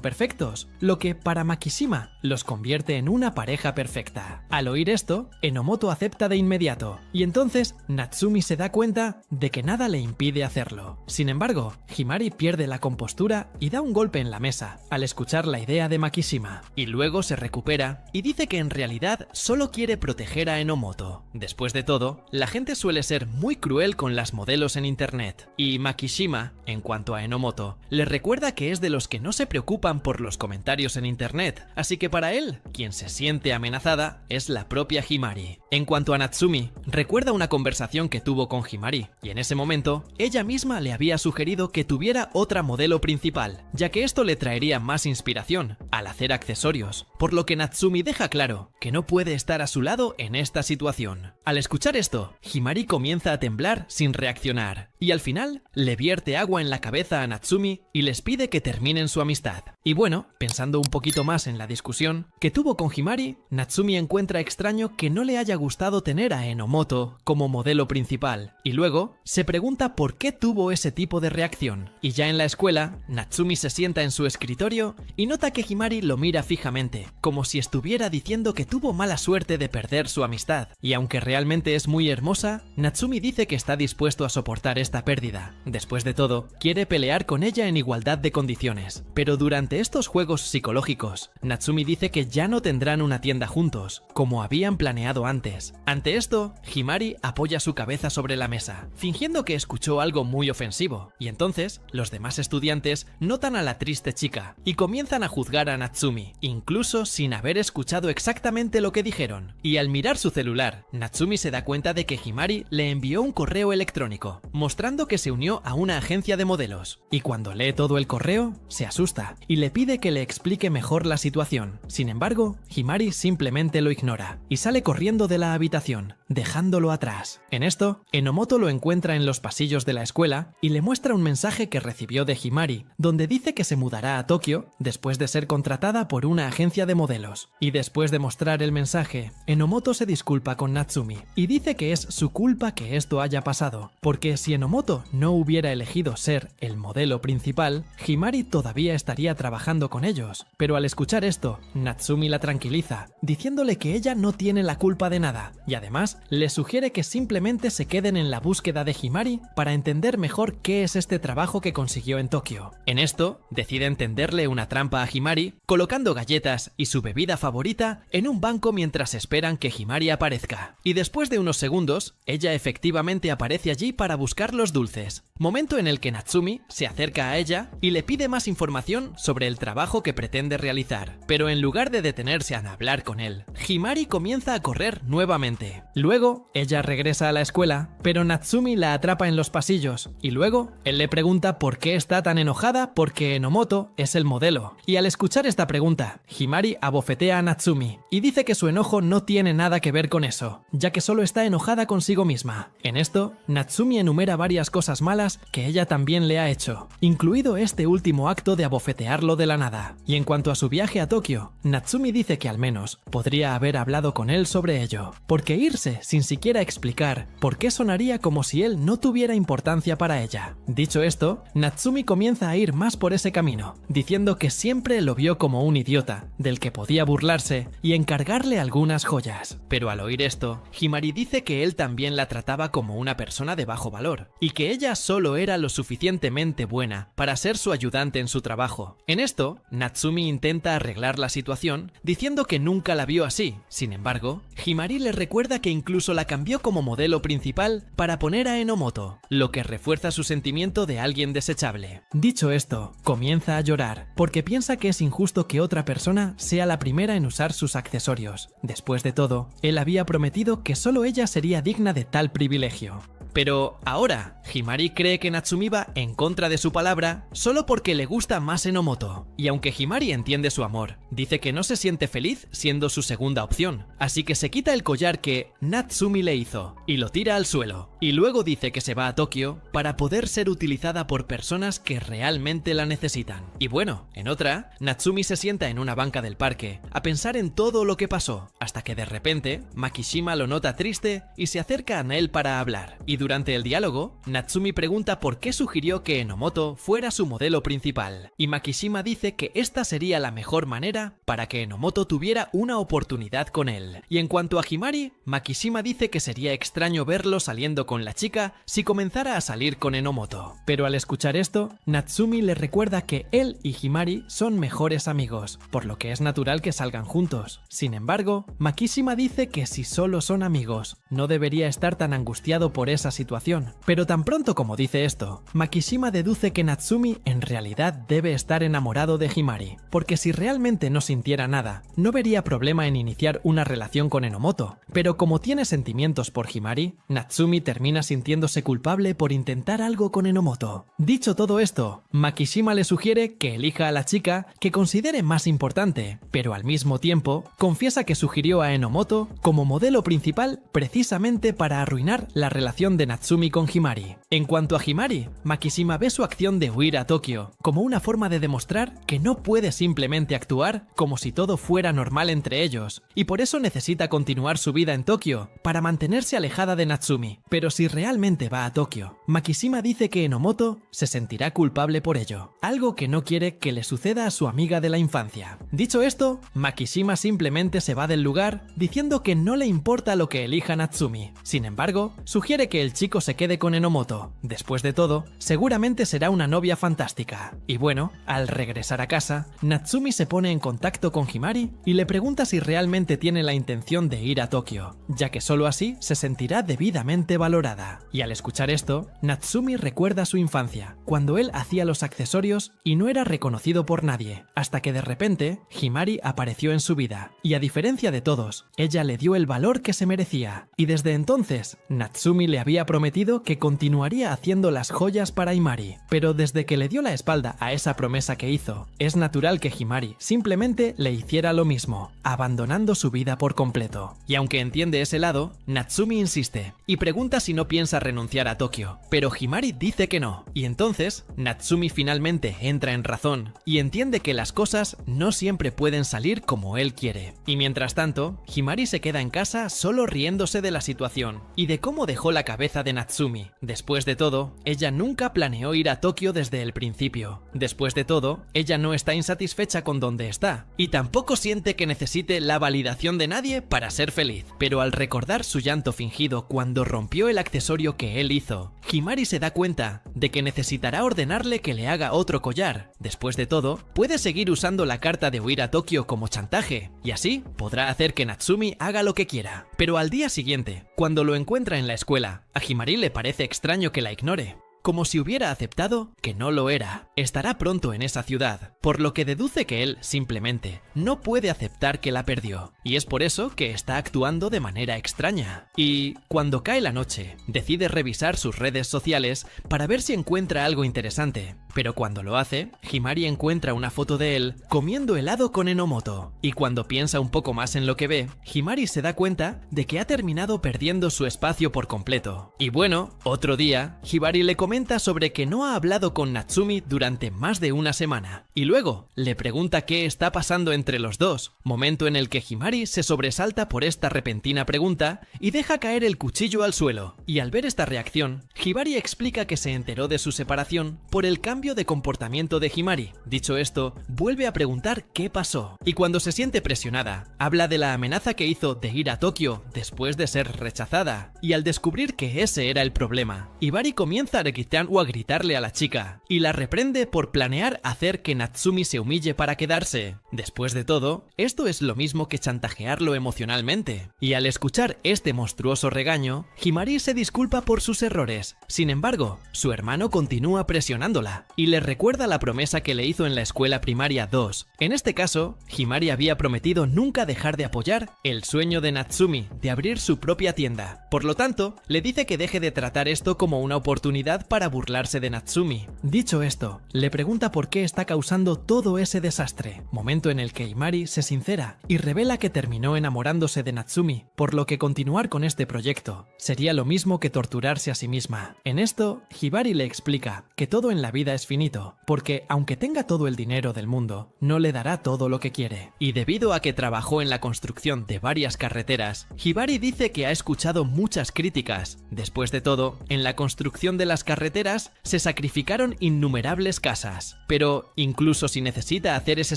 perfectos, lo que para Makishima los convierte en una pareja perfecta. Al oír esto, Enomoto acepta de inmediato, y entonces Natsumi se da cuenta de que nada le impide hacerlo. Sin embargo, Himari pierde la compostura y da un golpe en la mesa al escuchar la idea de Makishima, y luego se recupera y dice que en realidad solo quiere proteger a Enomoto. Después de todo, la gente suele ser muy cruel con las modelos en internet, y Makishima, en cuanto a Enomoto, le recuerda que es de los que no se preocupan por los comentarios en internet, así que para él, quien se siente amenazada es la propia Himari. En cuanto a Natsumi, recuerda una conversación que tuvo con Himari, y en ese momento, ella misma le había sugerido que tuviera otra modelo principal, ya que esto le traería más inspiración al hacer accesorios, por lo que Natsumi deja claro que no puede estar a su lado en esta situación. Al escuchar esto, Himari comienza a temblar sin reaccionar, y al final le vierte agua en la cabeza a Natsumi y les pide que terminen su amistad. Y bueno, pensando un poquito más en la discusión que tuvo con Himari, Natsumi encuentra extraño que no le haya gustado tener a Enomoto como modelo principal, y luego se pregunta por qué tuvo ese tipo de reacción. Y ya en la escuela, Natsumi se sienta en su escritorio y nota que Himari lo mira fijamente, como si estuviera diciendo que tuvo mala suerte de perder su amistad. Y aunque realmente es muy hermosa, Natsumi dice que está dispuesto a soportar esta pérdida. Después de todo, quiere pelear con ella en igualdad de condiciones. Pero durante estos juegos psicológicos, Natsumi dice que ya no tendrán una tienda juntos, como habían planeado antes. Ante esto, Himari apoya su cabeza sobre la mesa, fingiendo que escuchó algo muy ofensivo, y entonces los demás estudiantes notan a la triste chica y comienzan a juzgar a Natsumi, incluso sin haber escuchado exactamente lo que dijeron. Y al mirar su celular, Natsumi se da cuenta de que Himari le envió un correo electrónico, mostrando que se unió a una agencia de modelos. Y cuando lee todo el correo, se asusta y le pide que le explique mejor la situación. Sin embargo, Himari simplemente lo ignora y sale corriendo de la habitación, dejándolo atrás. En esto, Enomoto lo encuentra en los pasillos de la escuela y le muestra un mensaje que recibió de Himari, donde dice que se mudará a Tokio después de ser contratada por una agencia de modelos. Y después de mostrar el mensaje, Enomoto se disculpa con Natsumi y dice que es su culpa que esto haya pasado, porque si Enomoto no hubiera elegido ser el modelo principal, Himari todavía estaría trabajando con ellos. Pero al escuchar esto, Natsumi la tranquiliza, diciéndole que ella no tiene la culpa de nada, y además le sugiere que simplemente se queden en la búsqueda de Himari para entender mejor qué es este trabajo que consiguió en Tokio. En esto, deciden tenderle una trampa a Himari, colocando galletas y su bebida favorita en un banco mientras esperan que Himari aparezca. Y después de unos segundos, ella efectivamente aparece allí para buscar los dulces, momento en el que Natsumi se acerca a ella y le pide más información sobre el trabajo que pretende realizar. Pero en lugar de detenerse a hablar con él, Himari comienza a correr nuevamente. Luego, ella regresa a la escuela, pero Natsumi la atrapa en los pasillos, y luego él le pregunta por qué está tan enojada porque Enomoto es el modelo. Y al escuchar esta pregunta, Himari abofetea a Natsumi y dice que su enojo no tiene nada que ver con eso, ya que solo está enojada consigo misma. En esto, Natsumi enumera varias cosas malas que ella también le ha hecho, incluido este último acto de abofetearlo de la nada. Y en cuanto a su viaje a Tokio, Natsumi dice que al menos podría haber hablado con él sobre ello, porque irse sin siquiera explicar por qué sonaría como si él no tuviera importancia para ella. Dicho esto, Natsumi comienza a ir más por ese camino, diciendo que siempre lo vio como un idiota, del que podía burlarse y encargarle algunas joyas. Pero al oír esto, Himari dice que él también la trataba como una persona de bajo valor, y que ella solo era lo suficientemente buena para ser su ayudante en su trabajo. En esto, Natsumi intenta arreglar la situación, diciendo que nunca la vio así. Sin embargo, Himari le recuerda que incluso la cambió como modelo principal para poner a Enomoto, lo que refuerza su sentimiento de alguien desechable. Dicho esto, comienza a llorar, porque piensa que es injusto que otra persona sea la primera en usar sus accesorios. Después de todo, él había prometido que solo ella sería digna de tal privilegio. Pero ahora, Himari cree que Natsumi va en contra de su palabra solo porque le gusta más Enomoto. Y aunque Himari entiende su amor, dice que no se siente feliz siendo su segunda opción. Así que se quita el collar que Natsumi le hizo y lo tira al suelo. Y luego dice que se va a Tokio para poder ser utilizada por personas que realmente la necesitan. Y bueno, en otra, Natsumi se sienta en una banca del parque a pensar en todo lo que pasó, hasta que de repente Makishima lo nota triste y se acerca a él para hablar. Y durante el diálogo, Natsumi pregunta por qué sugirió que Enomoto fuera su modelo principal, y Makishima dice que esta sería la mejor manera para que Enomoto tuviera una oportunidad con él. Y en cuanto a Himari, Makishima dice que sería extraño verlo saliendo con la chica si comenzara a salir con Enomoto. Pero al escuchar esto, Natsumi le recuerda que él y Himari son mejores amigos, por lo que es natural que salgan juntos. Sin embargo, Makishima dice que si solo son amigos, no debería estar tan angustiado por esa situación. Pero tan pronto como dice esto, Makishima deduce que Natsumi en realidad debe estar enamorado de Himari, porque si realmente no sintiera nada, no vería problema en iniciar una relación con Enomoto. Pero como tiene sentimientos por Himari, Natsumi termina sintiéndose culpable por intentar algo con Enomoto. Dicho todo esto, Makishima le sugiere que elija a la chica que considere más importante, pero al mismo tiempo confiesa que sugirió a Enomoto como modelo principal precisamente para arruinar la relación de Natsumi con Himari. En cuanto a Himari, Makishima ve su acción de huir a Tokio como una forma de demostrar que no puede simplemente actuar como si todo fuera normal entre ellos, y por eso necesita continuar su vida en Tokio para mantenerse alejada de Natsumi. Pero si realmente va a Tokio, Makishima dice que Enomoto se sentirá culpable por ello, algo que no quiere que le suceda a su amiga de la infancia. Dicho esto, Makishima simplemente se va del lugar diciendo que no le importa lo que elija Natsumi. Sin embargo, sugiere que el chico se quede con Enomoto. Después de todo, seguramente será una novia fantástica. Y bueno, al regresar a casa, Natsumi se pone en contacto con Himari y le pregunta si realmente tiene la intención de ir a Tokio, ya que solo así se sentirá debidamente valorada. Y al escuchar esto, Natsumi recuerda su infancia, cuando él hacía los accesorios y no era reconocido por nadie, hasta que de repente Himari apareció en su vida, y a diferencia de todos, ella le dio el valor que se merecía, y desde entonces, Natsumi le había prometido que continuaría haciendo las joyas para Himari, pero desde que le dio la espalda a esa promesa que hizo, es natural que Himari simplemente le hiciera lo mismo, abandonando su vida por completo. Y aunque entiende ese lado, Natsumi insiste, y pregunta si no piensa renunciar a Tokio, pero Himari dice que no, y entonces Natsumi finalmente entra en razón, y entiende que las cosas no siempre pueden salir como él quiere. Y mientras tanto, Himari se queda en casa solo riéndose de la situación, y de cómo dejó la cabeza de Natsumi. Después de todo, ella nunca planeó ir a Tokio desde el principio. Después de todo, ella no está insatisfecha con donde está, y tampoco siente que necesite la validación de nadie para ser feliz. Pero al recordar su llanto fingido cuando rompió el accesorio que él hizo, Himari se da cuenta de que necesitará ordenarle que le haga otro collar. Después de todo, puede seguir usando la carta de huir a Tokio como chantaje, y así podrá hacer que Natsumi haga lo que quiera. Pero al día siguiente, cuando lo encuentra en la escuela, a Himari le parece extraño que la ignore, como si hubiera aceptado que no lo era. Estará pronto en esa ciudad, por lo que deduce que él simplemente no puede aceptar que la perdió, y es por eso que está actuando de manera extraña. Y cuando cae la noche, decide revisar sus redes sociales para ver si encuentra algo interesante, pero cuando lo hace, Himari encuentra una foto de él comiendo helado con Enomoto, y cuando piensa un poco más en lo que ve, Himari se da cuenta de que ha terminado perdiendo su espacio por completo. Y bueno, otro día, Himari le comenta sobre que no ha hablado con Natsumi durante más de una semana, y luego le pregunta qué está pasando entre los dos, momento en el que Himari se sobresalta por esta repentina pregunta y deja caer el cuchillo al suelo. Y al ver esta reacción, Hibari explica que se enteró de su separación por el cambio de comportamiento de Himari. Dicho esto, vuelve a preguntar qué pasó, y cuando se siente presionada, habla de la amenaza que hizo de ir a Tokio después de ser rechazada, y al descubrir que ese era el problema, Hibari comienza a gritarle a la chica, y la reprende por planear hacer que Natsumi se humille para quedarse. Después de todo, esto es lo mismo que chantajearlo emocionalmente, y al escuchar este monstruoso regaño, Himari se disculpa por sus errores. Sin embargo, su hermano continúa presionándola y le recuerda la promesa que le hizo en la escuela primaria 2. En este caso, Himari había prometido nunca dejar de apoyar el sueño de Natsumi de abrir su propia tienda. Por lo tanto, le dice que deje de tratar esto como una oportunidad para burlarse de Natsumi. Dicho esto, le pregunta por qué está causando todo ese desastre, momento en el que Himari se sincera y revela que terminó enamorándose de Natsumi, por lo que continuar con este proyecto sería lo mismo que torturarse a sí misma. En esto, Hibari le explica que todo en la vida es finito, porque aunque tenga todo el dinero del mundo, no le dará todo lo que quiere. Y debido a que trabajó en la construcción de varias carreteras, Hibari dice que ha escuchado muchas críticas. Después de todo, en la construcción de las carreteras se sacrificaron innumerables casas. Pero incluso si necesita hacer ese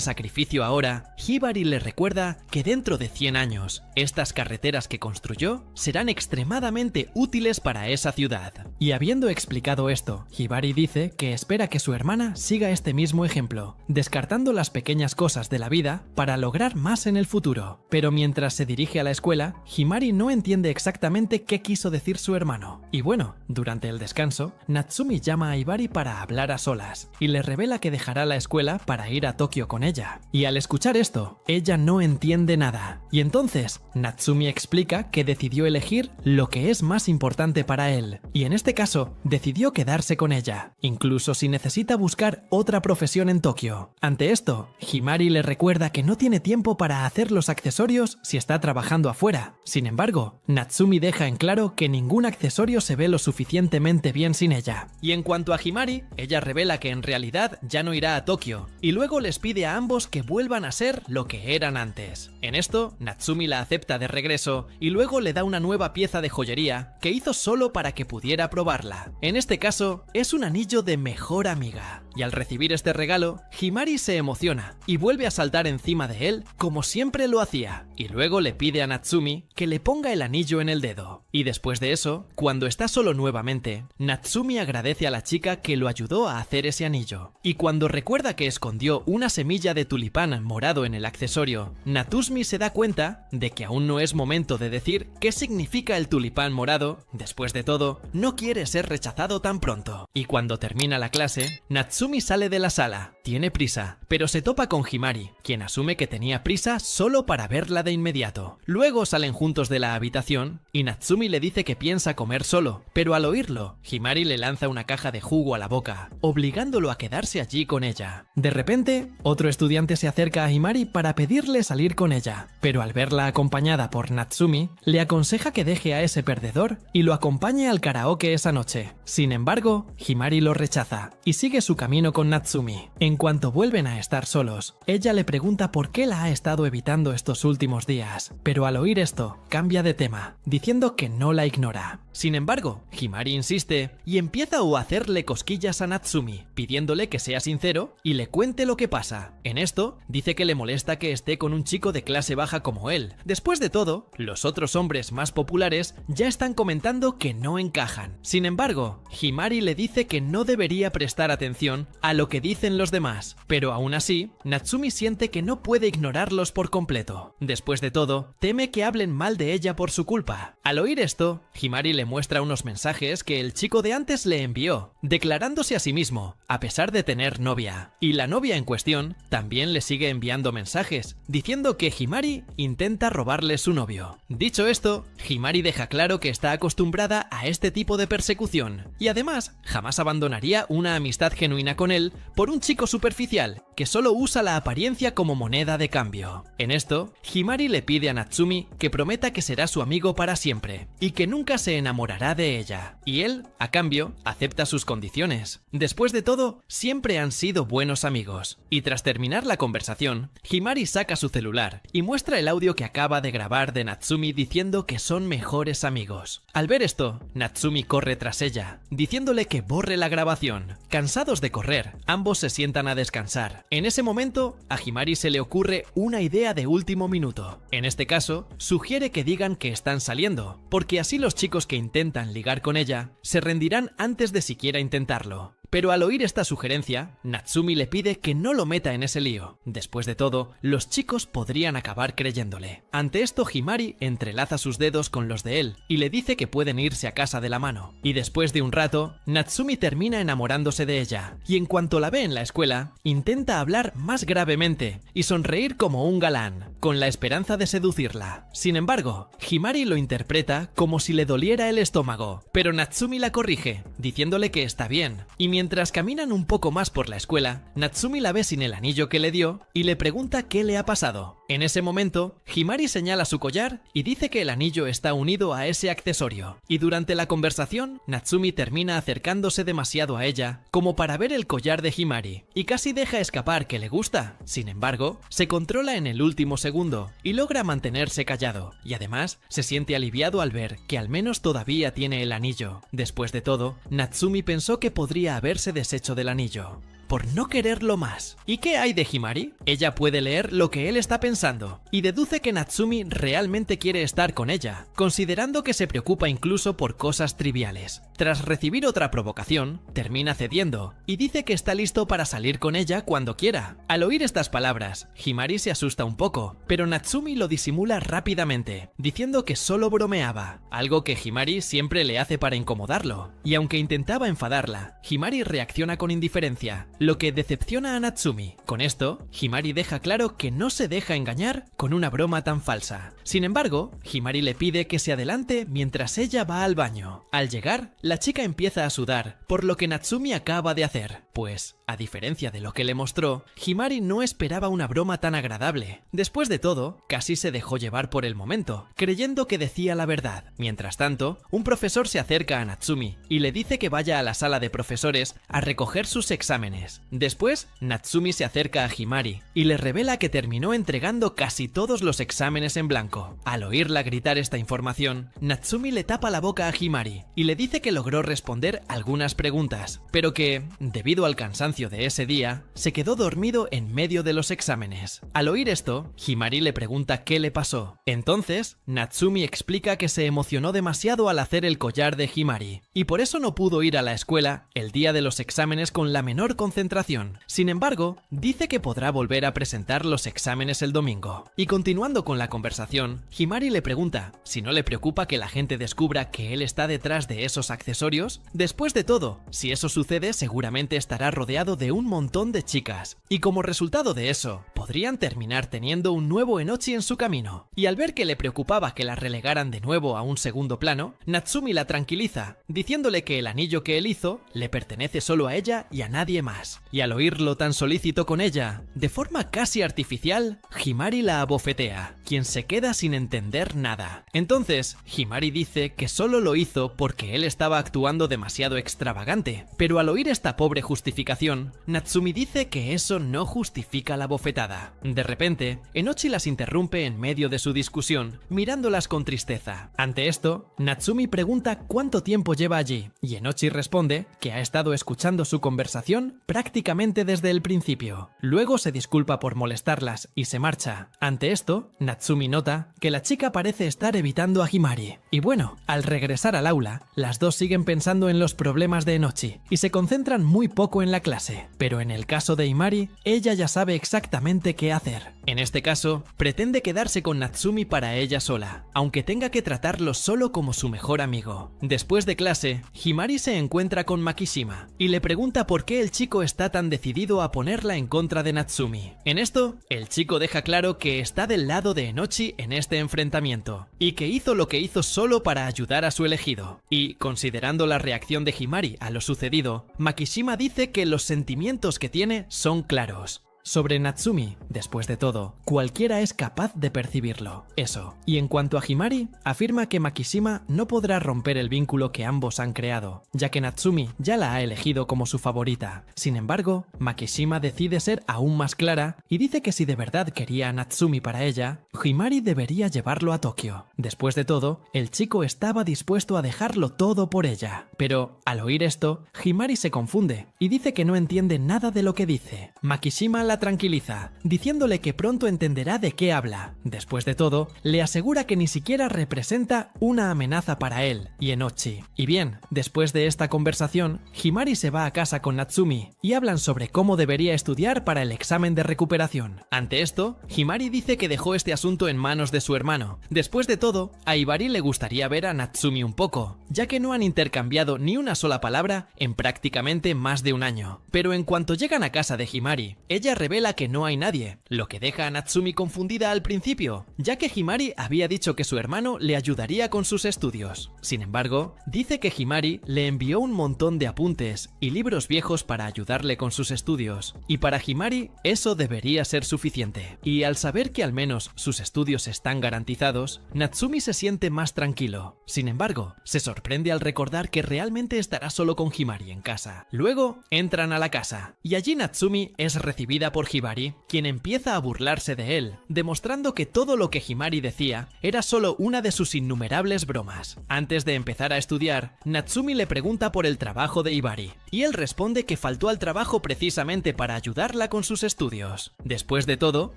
sacrificio ahora, Hibari le recuerda que dentro de 100 años, estas carreteras que construyó serán extremadamente útiles para esa ciudad. Y habiendo explicado esto, Hibari dice que espera que su hermana siga este mismo ejemplo, descartando las pequeñas cosas de la vida para lograr más en el futuro. Pero mientras se dirige a la escuela, Himari no entiende exactamente qué quiso decir su hermano. Y bueno, durante el descanso, Natsumi llama a Hibari para hablar a solas, y le revela que dejará la escuela para ir a Tokio con ella. Y al escuchar esto, ella no entiende nada. Y entonces, Natsumi explica que decidió elegir lo que es más importante para él, y en este caso, decidió quedarse con ella, incluso si necesita buscar otra profesión en Tokio. Ante esto, Himari le recuerda que no tiene tiempo para hacer los accesorios si está trabajando afuera. Sin embargo, Natsumi deja en claro que ningún accesorio se ve lo suficientemente bien sin ella. Y en cuanto a Himari, ella revela que en realidad ya no irá a Tokio, y luego les pide a ambos que vuelvan a ser lo que eran antes. En esto, Natsumi la acepta de regreso y luego le da una nueva pieza de joyería que hizo solo para que pudiera probarla. En este caso, es un anillo de mejor amiga. Y al recibir este regalo, Himari se emociona y vuelve a saltar encima de él como siempre lo hacía, y luego le pide a Natsumi que le ponga el anillo en el dedo. Y después de eso, cuando está solo nuevamente, Natsumi agradece a la chica que lo ayudó a hacer ese anillo. Y cuando recuerda que escondió una semilla de tulipán morado en el accesorio, Natsumi se da cuenta de que aún no es momento de decir qué significa el tulipán morado. Después de todo, no quiere ser rechazado tan pronto. Y cuando termina la clase, Natsumi sale de la sala. Tiene prisa, pero se topa con Himari, quien asume que tenía prisa solo para verla de inmediato. Luego salen juntos de la habitación y Natsumi le dice que piensa comer solo, pero al oírlo, Himari le lanza una caja de jugo a la boca, obligándolo a quedarse allí con ella. De repente, otro estudiante se acerca a Himari para pedirle salir con ella, pero al verla acompañada por Natsumi, le aconseja que deje a ese perdedor y lo acompañe al karaoke esa noche. Sin embargo, Himari lo rechaza y sigue su camino con Natsumi. En cuanto vuelven a estar solos, ella le pregunta por qué la ha estado evitando estos últimos días, pero al oír esto, cambia de tema, diciendo que no la ignora. Sin embargo, Himari insiste y empieza a hacerle cosquillas a Natsumi, pidiéndole que sea sincero y le cuente lo que pasa. En esto, dice que le molesta que esté con un chico de clase baja como él. Después de todo, los otros hombres más populares ya están comentando que no encajan. Sin embargo, Himari le dice que no debería prestar atención a lo que dicen los demás, pero aún así, Natsumi siente que no puede ignorarlos por completo. Después de todo, teme que hablen mal de ella por su culpa. Al oír esto, Himari le muestra unos mensajes que el chico de antes le envió, declarándose a sí mismo, a pesar de tener novia. Y la novia en cuestión también le sigue enviando mensajes, diciendo que Himari intenta robarle su novio. Dicho esto, Himari deja claro que está acostumbrada a este tipo de persecución, y además jamás abandonaría una amistad genuina termina con él por un chico superficial que solo usa la apariencia como moneda de cambio. En esto, Himari le pide a Natsumi que prometa que será su amigo para siempre y que nunca se enamorará de ella, y él, a cambio, acepta sus condiciones. Después de todo, siempre han sido buenos amigos, y tras terminar la conversación, Himari saca su celular y muestra el audio que acaba de grabar de Natsumi diciendo que son mejores amigos. Al ver esto, Natsumi corre tras ella, diciéndole que borre la grabación. Cansados de correr, ambos se sientan a descansar. En ese momento, a Himari se le ocurre una idea de último minuto. En este caso, sugiere que digan que están saliendo, porque así los chicos que intentan ligar con ella se rendirán antes de siquiera intentarlo. Pero al oír esta sugerencia, Natsumi le pide que no lo meta en ese lío. Después de todo, los chicos podrían acabar creyéndole. Ante esto, Himari entrelaza sus dedos con los de él y le dice que pueden irse a casa de la mano. Y después de un rato, Natsumi termina enamorándose de ella, y en cuanto la ve en la escuela, intenta hablar más gravemente y sonreír como un galán, con la esperanza de seducirla. Sin embargo, Himari lo interpreta como si le doliera el estómago, pero Natsumi la corrige, diciéndole que está bien, y mientras caminan un poco más por la escuela, Natsumi la ve sin el anillo que le dio y le pregunta qué le ha pasado. En ese momento, Himari señala su collar y dice que el anillo está unido a ese accesorio, y durante la conversación, Natsumi termina acercándose demasiado a ella como para ver el collar de Himari, y casi deja escapar que le gusta. Sin embargo, se controla en el último segundo y logra mantenerse callado, y además se siente aliviado al ver que al menos todavía tiene el anillo. Después de todo, Natsumi pensó que podría haberse deshecho del anillo por no quererlo más. ¿Y qué hay de Himari? Ella puede leer lo que él está pensando y deduce que Natsumi realmente quiere estar con ella, considerando que se preocupa incluso por cosas triviales. Tras recibir otra provocación, termina cediendo y dice que está listo para salir con ella cuando quiera. Al oír estas palabras, Himari se asusta un poco, pero Natsumi lo disimula rápidamente, diciendo que solo bromeaba, algo que Himari siempre le hace para incomodarlo. Y aunque intentaba enfadarla, Himari reacciona con indiferencia, lo que decepciona a Natsumi. Con esto, Himari deja claro que no se deja engañar con una broma tan falsa. Sin embargo, Himari le pide que se adelante mientras ella va al baño. Al llegar, la chica empieza a sudar, por lo que Natsumi acaba de hacer, pues, a diferencia de lo que le mostró, Himari no esperaba una broma tan agradable. Después de todo, casi se dejó llevar por el momento, creyendo que decía la verdad. Mientras tanto, un profesor se acerca a Natsumi y le dice que vaya a la sala de profesores a recoger sus exámenes. Después, Natsumi se acerca a Himari y le revela que terminó entregando casi todos los exámenes en blanco. Al oírla gritar esta información, Natsumi le tapa la boca a Himari y le dice que logró responder algunas preguntas, pero que, debido al cansancio de ese día, se quedó dormido en medio de los exámenes. Al oír esto, Himari le pregunta qué le pasó. Entonces, Natsumi explica que se emocionó demasiado al hacer el collar de Himari y por eso no pudo ir a la escuela el día de los exámenes con la menor concentración. Sin embargo, dice que podrá volver a presentar los exámenes el domingo. Y continuando con la conversación, Himari le pregunta si no le preocupa que la gente descubra que él está detrás de esos accesorios. Después de todo, si eso sucede, seguramente estará rodeado de un montón de chicas, y como resultado de eso, podrían terminar teniendo un nuevo Enochi en su camino. Y al ver que le preocupaba que la relegaran de nuevo a un segundo plano, Natsumi la tranquiliza, diciéndole que el anillo que él hizo le pertenece solo a ella y a nadie más. Y al oírlo tan solícito con ella, de forma casi artificial, Himari la abofetea, quien se queda sin entender nada. Entonces, Himari dice que solo lo hizo porque él estaba actuando demasiado extravagante, pero al oír esta pobre justificación, Natsumi dice que eso no justifica la bofetada. De repente, Enochi las interrumpe en medio de su discusión, mirándolas con tristeza. Ante esto, Natsumi pregunta cuánto tiempo lleva allí, y Enochi responde que ha estado escuchando su conversación prácticamente desde el principio. Luego se disculpa por molestarlas y se marcha. Ante esto, Natsumi nota que la chica parece estar evitando a Himari. Y bueno, al regresar al aula, las dos siguen pensando en los problemas de Enochi y se concentran muy poco en la clase. Pero en el caso de Himari, ella ya sabe exactamente qué hacer. En este caso, pretende quedarse con Natsumi para ella sola, aunque tenga que tratarlo solo como su mejor amigo. Después de clase, Himari se encuentra con Makishima y le pregunta por qué el chico está tan decidido a ponerla en contra de Natsumi. En esto, el chico deja claro que está del lado de Enochi en este enfrentamiento y que hizo lo que hizo solo para ayudar a su elegido. Y, considerando la reacción de Himari a lo sucedido, Makishima dice que los sentimientos que tiene son claros. Sobre Natsumi, después de todo, cualquiera es capaz de percibirlo, eso. Y en cuanto a Himari, afirma que Makishima no podrá romper el vínculo que ambos han creado, ya que Natsumi ya la ha elegido como su favorita. Sin embargo, Makishima decide ser aún más clara y dice que si de verdad quería a Natsumi para ella, Himari debería llevarlo a Tokio. Después de todo, el chico estaba dispuesto a dejarlo todo por ella. Pero, al oír esto, Himari se confunde y dice que no entiende nada de lo que dice. Makishima la tranquiliza, diciéndole que pronto entenderá de qué habla. Después de todo, le asegura que ni siquiera representa una amenaza para él y Enochi. Y bien, después de esta conversación, Himari se va a casa con Natsumi y hablan sobre cómo debería estudiar para el examen de recuperación. Ante esto, Himari dice que dejó este asunto en manos de su hermano. Después de todo, a Hibari le gustaría ver a Natsumi un poco, ya que no han intercambiado ni una sola palabra en prácticamente más de un año. Pero en cuanto llegan a casa de Himari, ella revela que no hay nadie, lo que deja a Natsumi confundida al principio, ya que Himari había dicho que su hermano le ayudaría con sus estudios. Sin embargo, dice que Himari le envió un montón de apuntes y libros viejos para ayudarle con sus estudios, y para Himari eso debería ser suficiente. Y al saber que al menos sus estudios están garantizados, Natsumi se siente más tranquilo. Sin embargo, se sorprende al recordar que realmente estará solo con Himari en casa. Luego, entran a la casa, y allí Natsumi es recibida por Hibari, quien empieza a burlarse de él, demostrando que todo lo que Himari decía era solo una de sus innumerables bromas. Antes de empezar a estudiar, Natsumi le pregunta por el trabajo de Hibari, y él responde que faltó al trabajo precisamente para ayudarla con sus estudios. Después de todo,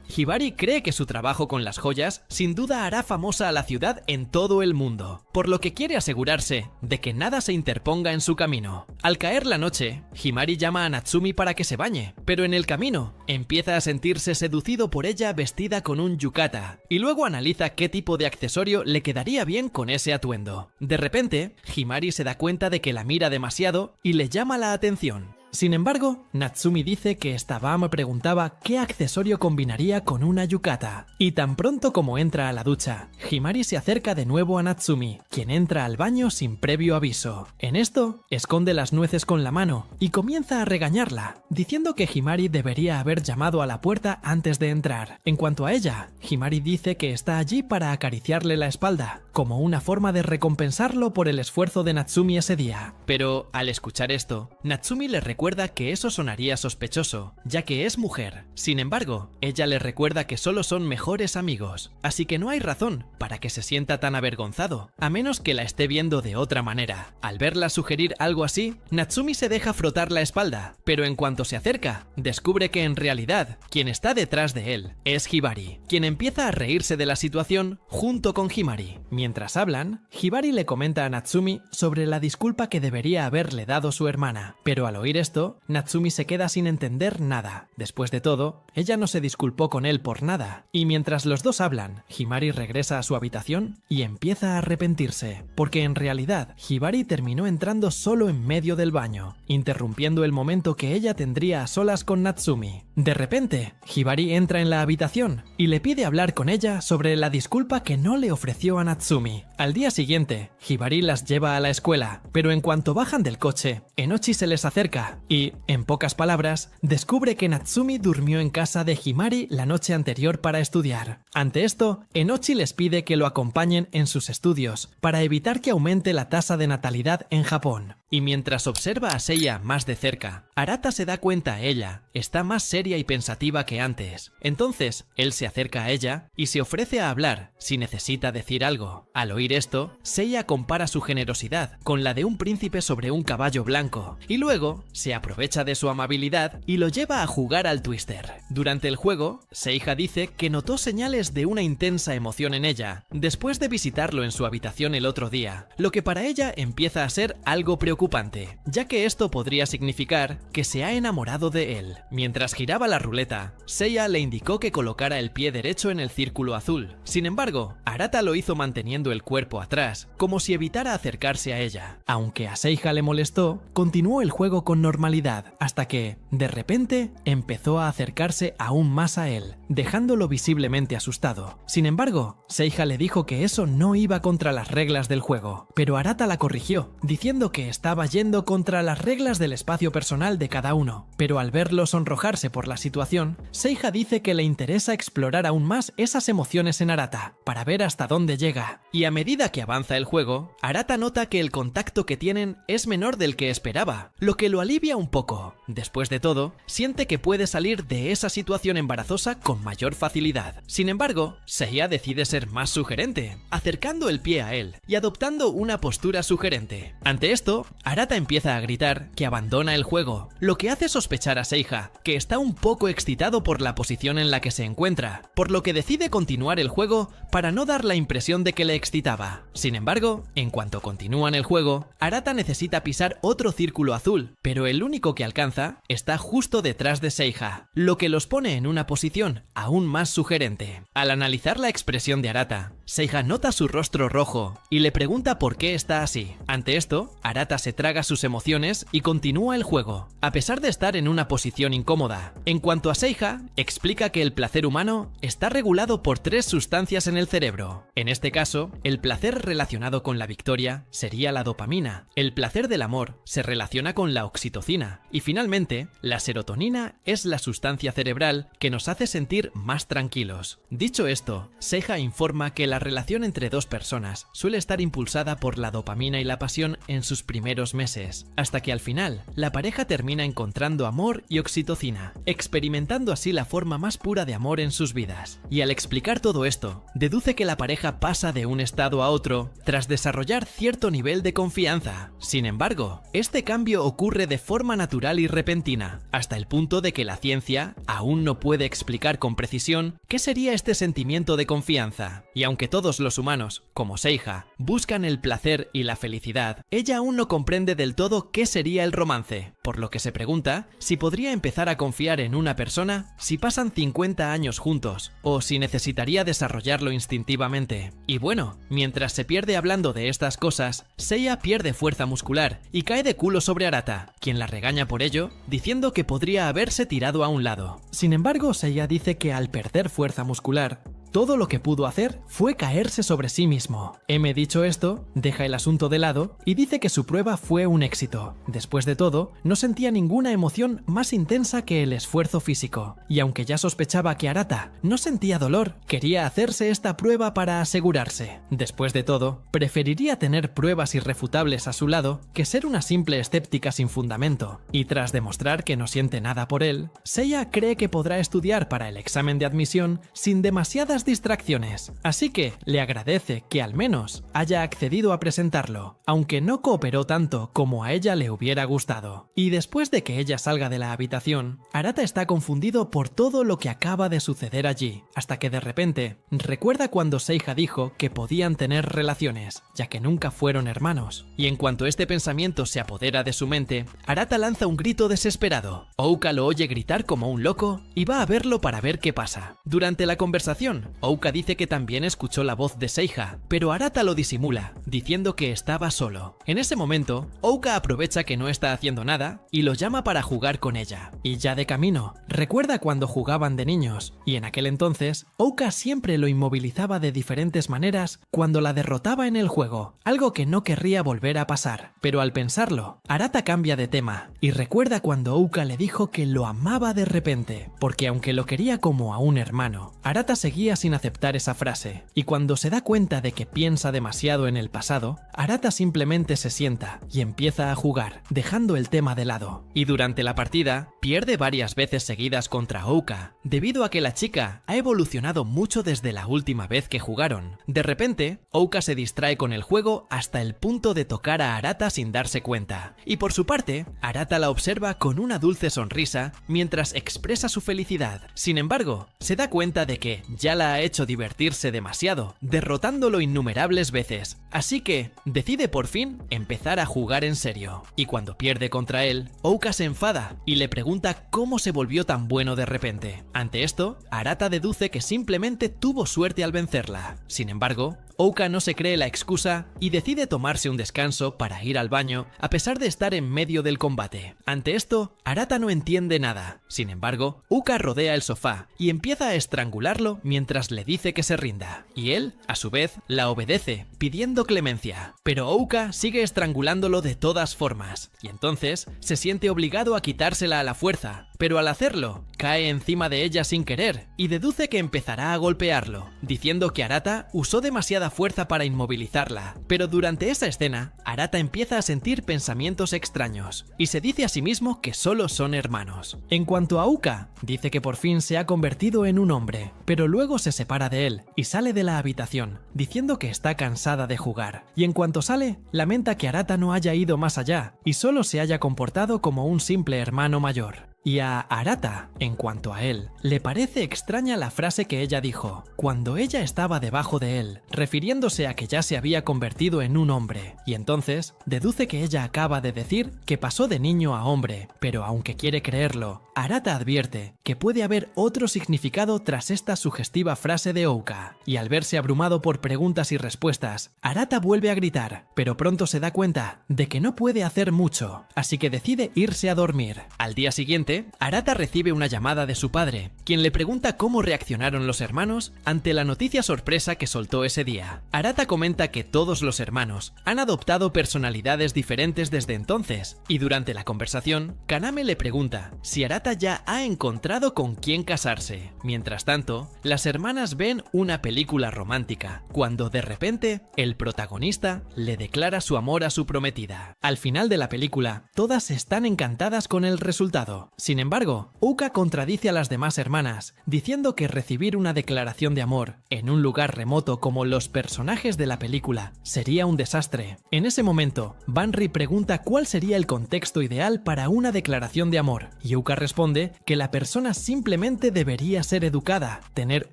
Hibari cree que su trabajo con las joyas sin duda hará famosa a la ciudad en todo el mundo, por lo que quiere asegurarse de que nada se interponga en su camino. Al caer la noche, Himari llama a Natsumi para que se bañe, pero en el camino empieza a sentirse seducido por ella vestida con un yukata, y luego analiza qué tipo de accesorio le quedaría bien con ese atuendo. De repente, Himari se da cuenta de que la mira demasiado y le llama la atención. Sin embargo, Natsumi dice que esta me preguntaba qué accesorio combinaría con una yukata. Y tan pronto como entra a la ducha, Himari se acerca de nuevo a Natsumi, quien entra al baño sin previo aviso. En esto, esconde las nueces con la mano y comienza a regañarla, diciendo que Himari debería haber llamado a la puerta antes de entrar. En cuanto a ella, Himari dice que está allí para acariciarle la espalda, como una forma de recompensarlo por el esfuerzo de Natsumi ese día. Pero, al escuchar esto, Natsumi le recuerda que eso sonaría sospechoso, ya que es mujer. Sin embargo, ella le recuerda que solo son mejores amigos, así que no hay razón para que se sienta tan avergonzado, a menos que la esté viendo de otra manera. Al verla sugerir algo así, Natsumi se deja frotar la espalda, pero en cuanto se acerca, descubre que en realidad, quien está detrás de él es Hibari, quien empieza a reírse de la situación junto con Himari. Mientras hablan, Hibari le comenta a Natsumi sobre la disculpa que debería haberle dado su hermana, pero al oír esto, Natsumi se queda sin entender nada. Después de todo, ella no se disculpó con él por nada, y mientras los dos hablan, Himari regresa a su habitación y empieza a arrepentirse, porque en realidad Hibari terminó entrando solo en medio del baño, interrumpiendo el momento que ella tendría a solas con Natsumi. De repente, Hibari entra en la habitación y le pide hablar con ella sobre la disculpa que no le ofreció a Natsumi. Al día siguiente, Hibari las lleva a la escuela, pero en cuanto bajan del coche, Enochi se les acerca y, en pocas palabras, descubre que Natsumi durmió en casa de Himari la noche anterior para estudiar. Ante esto, Enochi les pide que lo acompañen en sus estudios, para evitar que aumente la tasa de natalidad en Japón. Y mientras observa a Seiya más de cerca, Arata se da cuenta ella está más seria y pensativa que antes. Entonces, él se acerca a ella y se ofrece a hablar si necesita decir algo. Al oír esto, Seiya compara su generosidad con la de un príncipe sobre un caballo blanco, y luego se aprovecha de su amabilidad y lo lleva a jugar al Twister. Durante el juego, Seiya dice que notó señales de una intensa emoción en ella, después de visitarlo en su habitación el otro día, lo que para ella empieza a ser algo preocupante, ya que esto podría significar que se ha enamorado de él. Mientras giraba la ruleta, Seiya le indicó que colocara el pie derecho en el círculo azul. Sin embargo, Arata lo hizo manteniendo el cuerpo atrás, como si evitara acercarse a ella. Aunque a Seiya le molestó, continuó el juego con normalidad. normalidad, hasta que, de repente, empezó a acercarse aún más a él, dejándolo visiblemente asustado. Sin embargo, Seiha le dijo que eso no iba contra las reglas del juego, pero Arata la corrigió, diciendo que estaba yendo contra las reglas del espacio personal de cada uno. Pero al verlo sonrojarse por la situación, Seiha dice que le interesa explorar aún más esas emociones en Arata, para ver hasta dónde llega. Y a medida que avanza el juego, Arata nota que el contacto que tienen es menor del que esperaba, lo que lo alivia un poco. Después de todo, siente que puede salir de esa situación embarazosa con mayor facilidad. Sin embargo, Seiya decide ser más sugerente, acercando el pie a él y adoptando una postura sugerente. Ante esto, Arata empieza a gritar que abandona el juego, lo que hace sospechar a Seiha que está un poco excitado por la posición en la que se encuentra, por lo que decide continuar el juego para no dar la impresión de que le excitaba. Sin embargo, en cuanto continúan el juego, Arata necesita pisar otro círculo azul, pero el único que alcanza está justo detrás de Seiha, lo que los pone en una posición aún más sugerente. Al analizar la expresión de Arata, Seiha nota su rostro rojo y le pregunta por qué está así. Ante esto, Arata se traga sus emociones y continúa el juego, a pesar de estar en una posición incómoda. En cuanto a Seiha, explica que el placer humano está regulado por 3 sustancias en el cerebro. En este caso, el placer relacionado con la victoria sería la dopamina, el placer del amor se relaciona con la oxitocina y finalmente, la serotonina es la sustancia cerebral que nos hace sentir más tranquilos. Dicho esto, Seiha informa que la relación entre dos personas suele estar impulsada por la dopamina y la pasión en sus primeros meses, hasta que al final la pareja termina encontrando amor y oxitocina, experimentando así la forma más pura de amor en sus vidas. Y al explicar todo esto, deduce que la pareja pasa de un estado a otro tras desarrollar cierto nivel de confianza. Sin embargo, este cambio ocurre de forma natural y repentina, hasta el punto de que la ciencia aún no puede explicar con precisión qué sería este sentimiento de confianza. Y aunque todos los humanos, como Seiha, buscan el placer y la felicidad, ella aún no comprende del todo qué sería el romance, por lo que se pregunta si podría empezar a confiar en una persona si pasan 50 años juntos, o si necesitaría desarrollarlo instintivamente. Y bueno, mientras se pierde hablando de estas cosas, Seiya pierde fuerza muscular y cae de culo sobre Arata, quien la regaña por ello, diciendo que podría haberse tirado a un lado. Sin embargo, Seiya dice que al perder fuerza muscular, todo lo que pudo hacer fue caerse sobre sí mismo. M, dicho esto, deja el asunto de lado y dice que su prueba fue un éxito. Después de todo, no sentía ninguna emoción más intensa que el esfuerzo físico. Y aunque ya sospechaba que Arata no sentía dolor, quería hacerse esta prueba para asegurarse. Después de todo, preferiría tener pruebas irrefutables a su lado que ser una simple escéptica sin fundamento. Y tras demostrar que no siente nada por él, Seiya cree que podrá estudiar para el examen de admisión sin demasiadas distracciones, así que le agradece que al menos haya accedido a presentarlo, aunque no cooperó tanto como a ella le hubiera gustado. Y después de que ella salga de la habitación, Arata está confundido por todo lo que acaba de suceder allí, hasta que de repente recuerda cuando Seiha dijo que podían tener relaciones, ya que nunca fueron hermanos. Y en cuanto este pensamiento se apodera de su mente, Arata lanza un grito desesperado. Ouka lo oye gritar como un loco y va a verlo para ver qué pasa. Durante la conversación, Ouka dice que también escuchó la voz de Seiha, pero Arata lo disimula, diciendo que estaba solo. En ese momento, Ouka aprovecha que no está haciendo nada y lo llama para jugar con ella. Y ya de camino, recuerda cuando jugaban de niños, y en aquel entonces, Ouka siempre lo inmovilizaba de diferentes maneras cuando la derrotaba en el juego, algo que no querría volver a pasar. Pero al pensarlo, Arata cambia de tema, y recuerda cuando Ouka le dijo que lo amaba de repente, porque aunque lo quería como a un hermano, Arata seguía sin aceptar esa frase, y cuando se da cuenta de que piensa demasiado en el pasado, Arata simplemente se sienta y empieza a jugar, dejando el tema de lado. Y durante la partida, pierde varias veces seguidas contra Ouka, debido a que la chica ha evolucionado mucho desde la última vez que jugaron. De repente, Ouka se distrae con el juego hasta el punto de tocar a Arata sin darse cuenta, y por su parte, Arata la observa con una dulce sonrisa mientras expresa su felicidad. Sin embargo, se da cuenta de que ya la la ha hecho divertirse demasiado, derrotándolo innumerables veces, así que decide por fin empezar a jugar en serio. Y cuando pierde contra él, Ouka se enfada y le pregunta cómo se volvió tan bueno de repente. Ante esto, Arata deduce que simplemente tuvo suerte al vencerla. Sin embargo, Ouka no se cree la excusa y decide tomarse un descanso para ir al baño a pesar de estar en medio del combate. Ante esto, Arata no entiende nada. Sin embargo, Ouka rodea el sofá y empieza a estrangularlo mientras le dice que se rinda. Y él, a su vez, la obedece, pidiendo clemencia. Pero Ouka sigue estrangulándolo de todas formas, y entonces se siente obligado a quitársela a la fuerza. Pero al hacerlo, cae encima de ella sin querer y deduce que empezará a golpearlo, diciendo que Arata usó demasiada fuerza para inmovilizarla. Pero durante esa escena, Arata empieza a sentir pensamientos extraños y se dice a sí mismo que solo son hermanos. En cuanto a Ouka, dice que por fin se ha convertido en un hombre, pero luego se separa de él y sale de la habitación, diciendo que está cansada de jugar. Y en cuanto sale, lamenta que Arata no haya ido más allá y solo se haya comportado como un simple hermano mayor. Y a Arata, en cuanto a él, le parece extraña la frase que ella dijo, cuando ella estaba debajo de él, refiriéndose a que ya se había convertido en un hombre, y entonces deduce que ella acaba de decir que pasó de niño a hombre, pero aunque quiere creerlo, Arata advierte que puede haber otro significado tras esta sugestiva frase de Ouka, y al verse abrumado por preguntas y respuestas, Arata vuelve a gritar, pero pronto se da cuenta de que no puede hacer mucho, así que decide irse a dormir. Al día siguiente, Arata recibe una llamada de su padre, quien le pregunta cómo reaccionaron los hermanos ante la noticia sorpresa que soltó ese día. Arata comenta que todos los hermanos han adoptado personalidades diferentes desde entonces, y durante la conversación, Kaname le pregunta si Arata ya ha encontrado con quién casarse. Mientras tanto, las hermanas ven una película romántica, cuando de repente, el protagonista le declara su amor a su prometida. Al final de la película, todas están encantadas con el resultado. Sin embargo, Ouka contradice a las demás hermanas, diciendo que recibir una declaración de amor en un lugar remoto como los personajes de la película sería un desastre. En ese momento, Banri pregunta cuál sería el contexto ideal para una declaración de amor, y Ouka responde que la persona simplemente debería ser educada, tener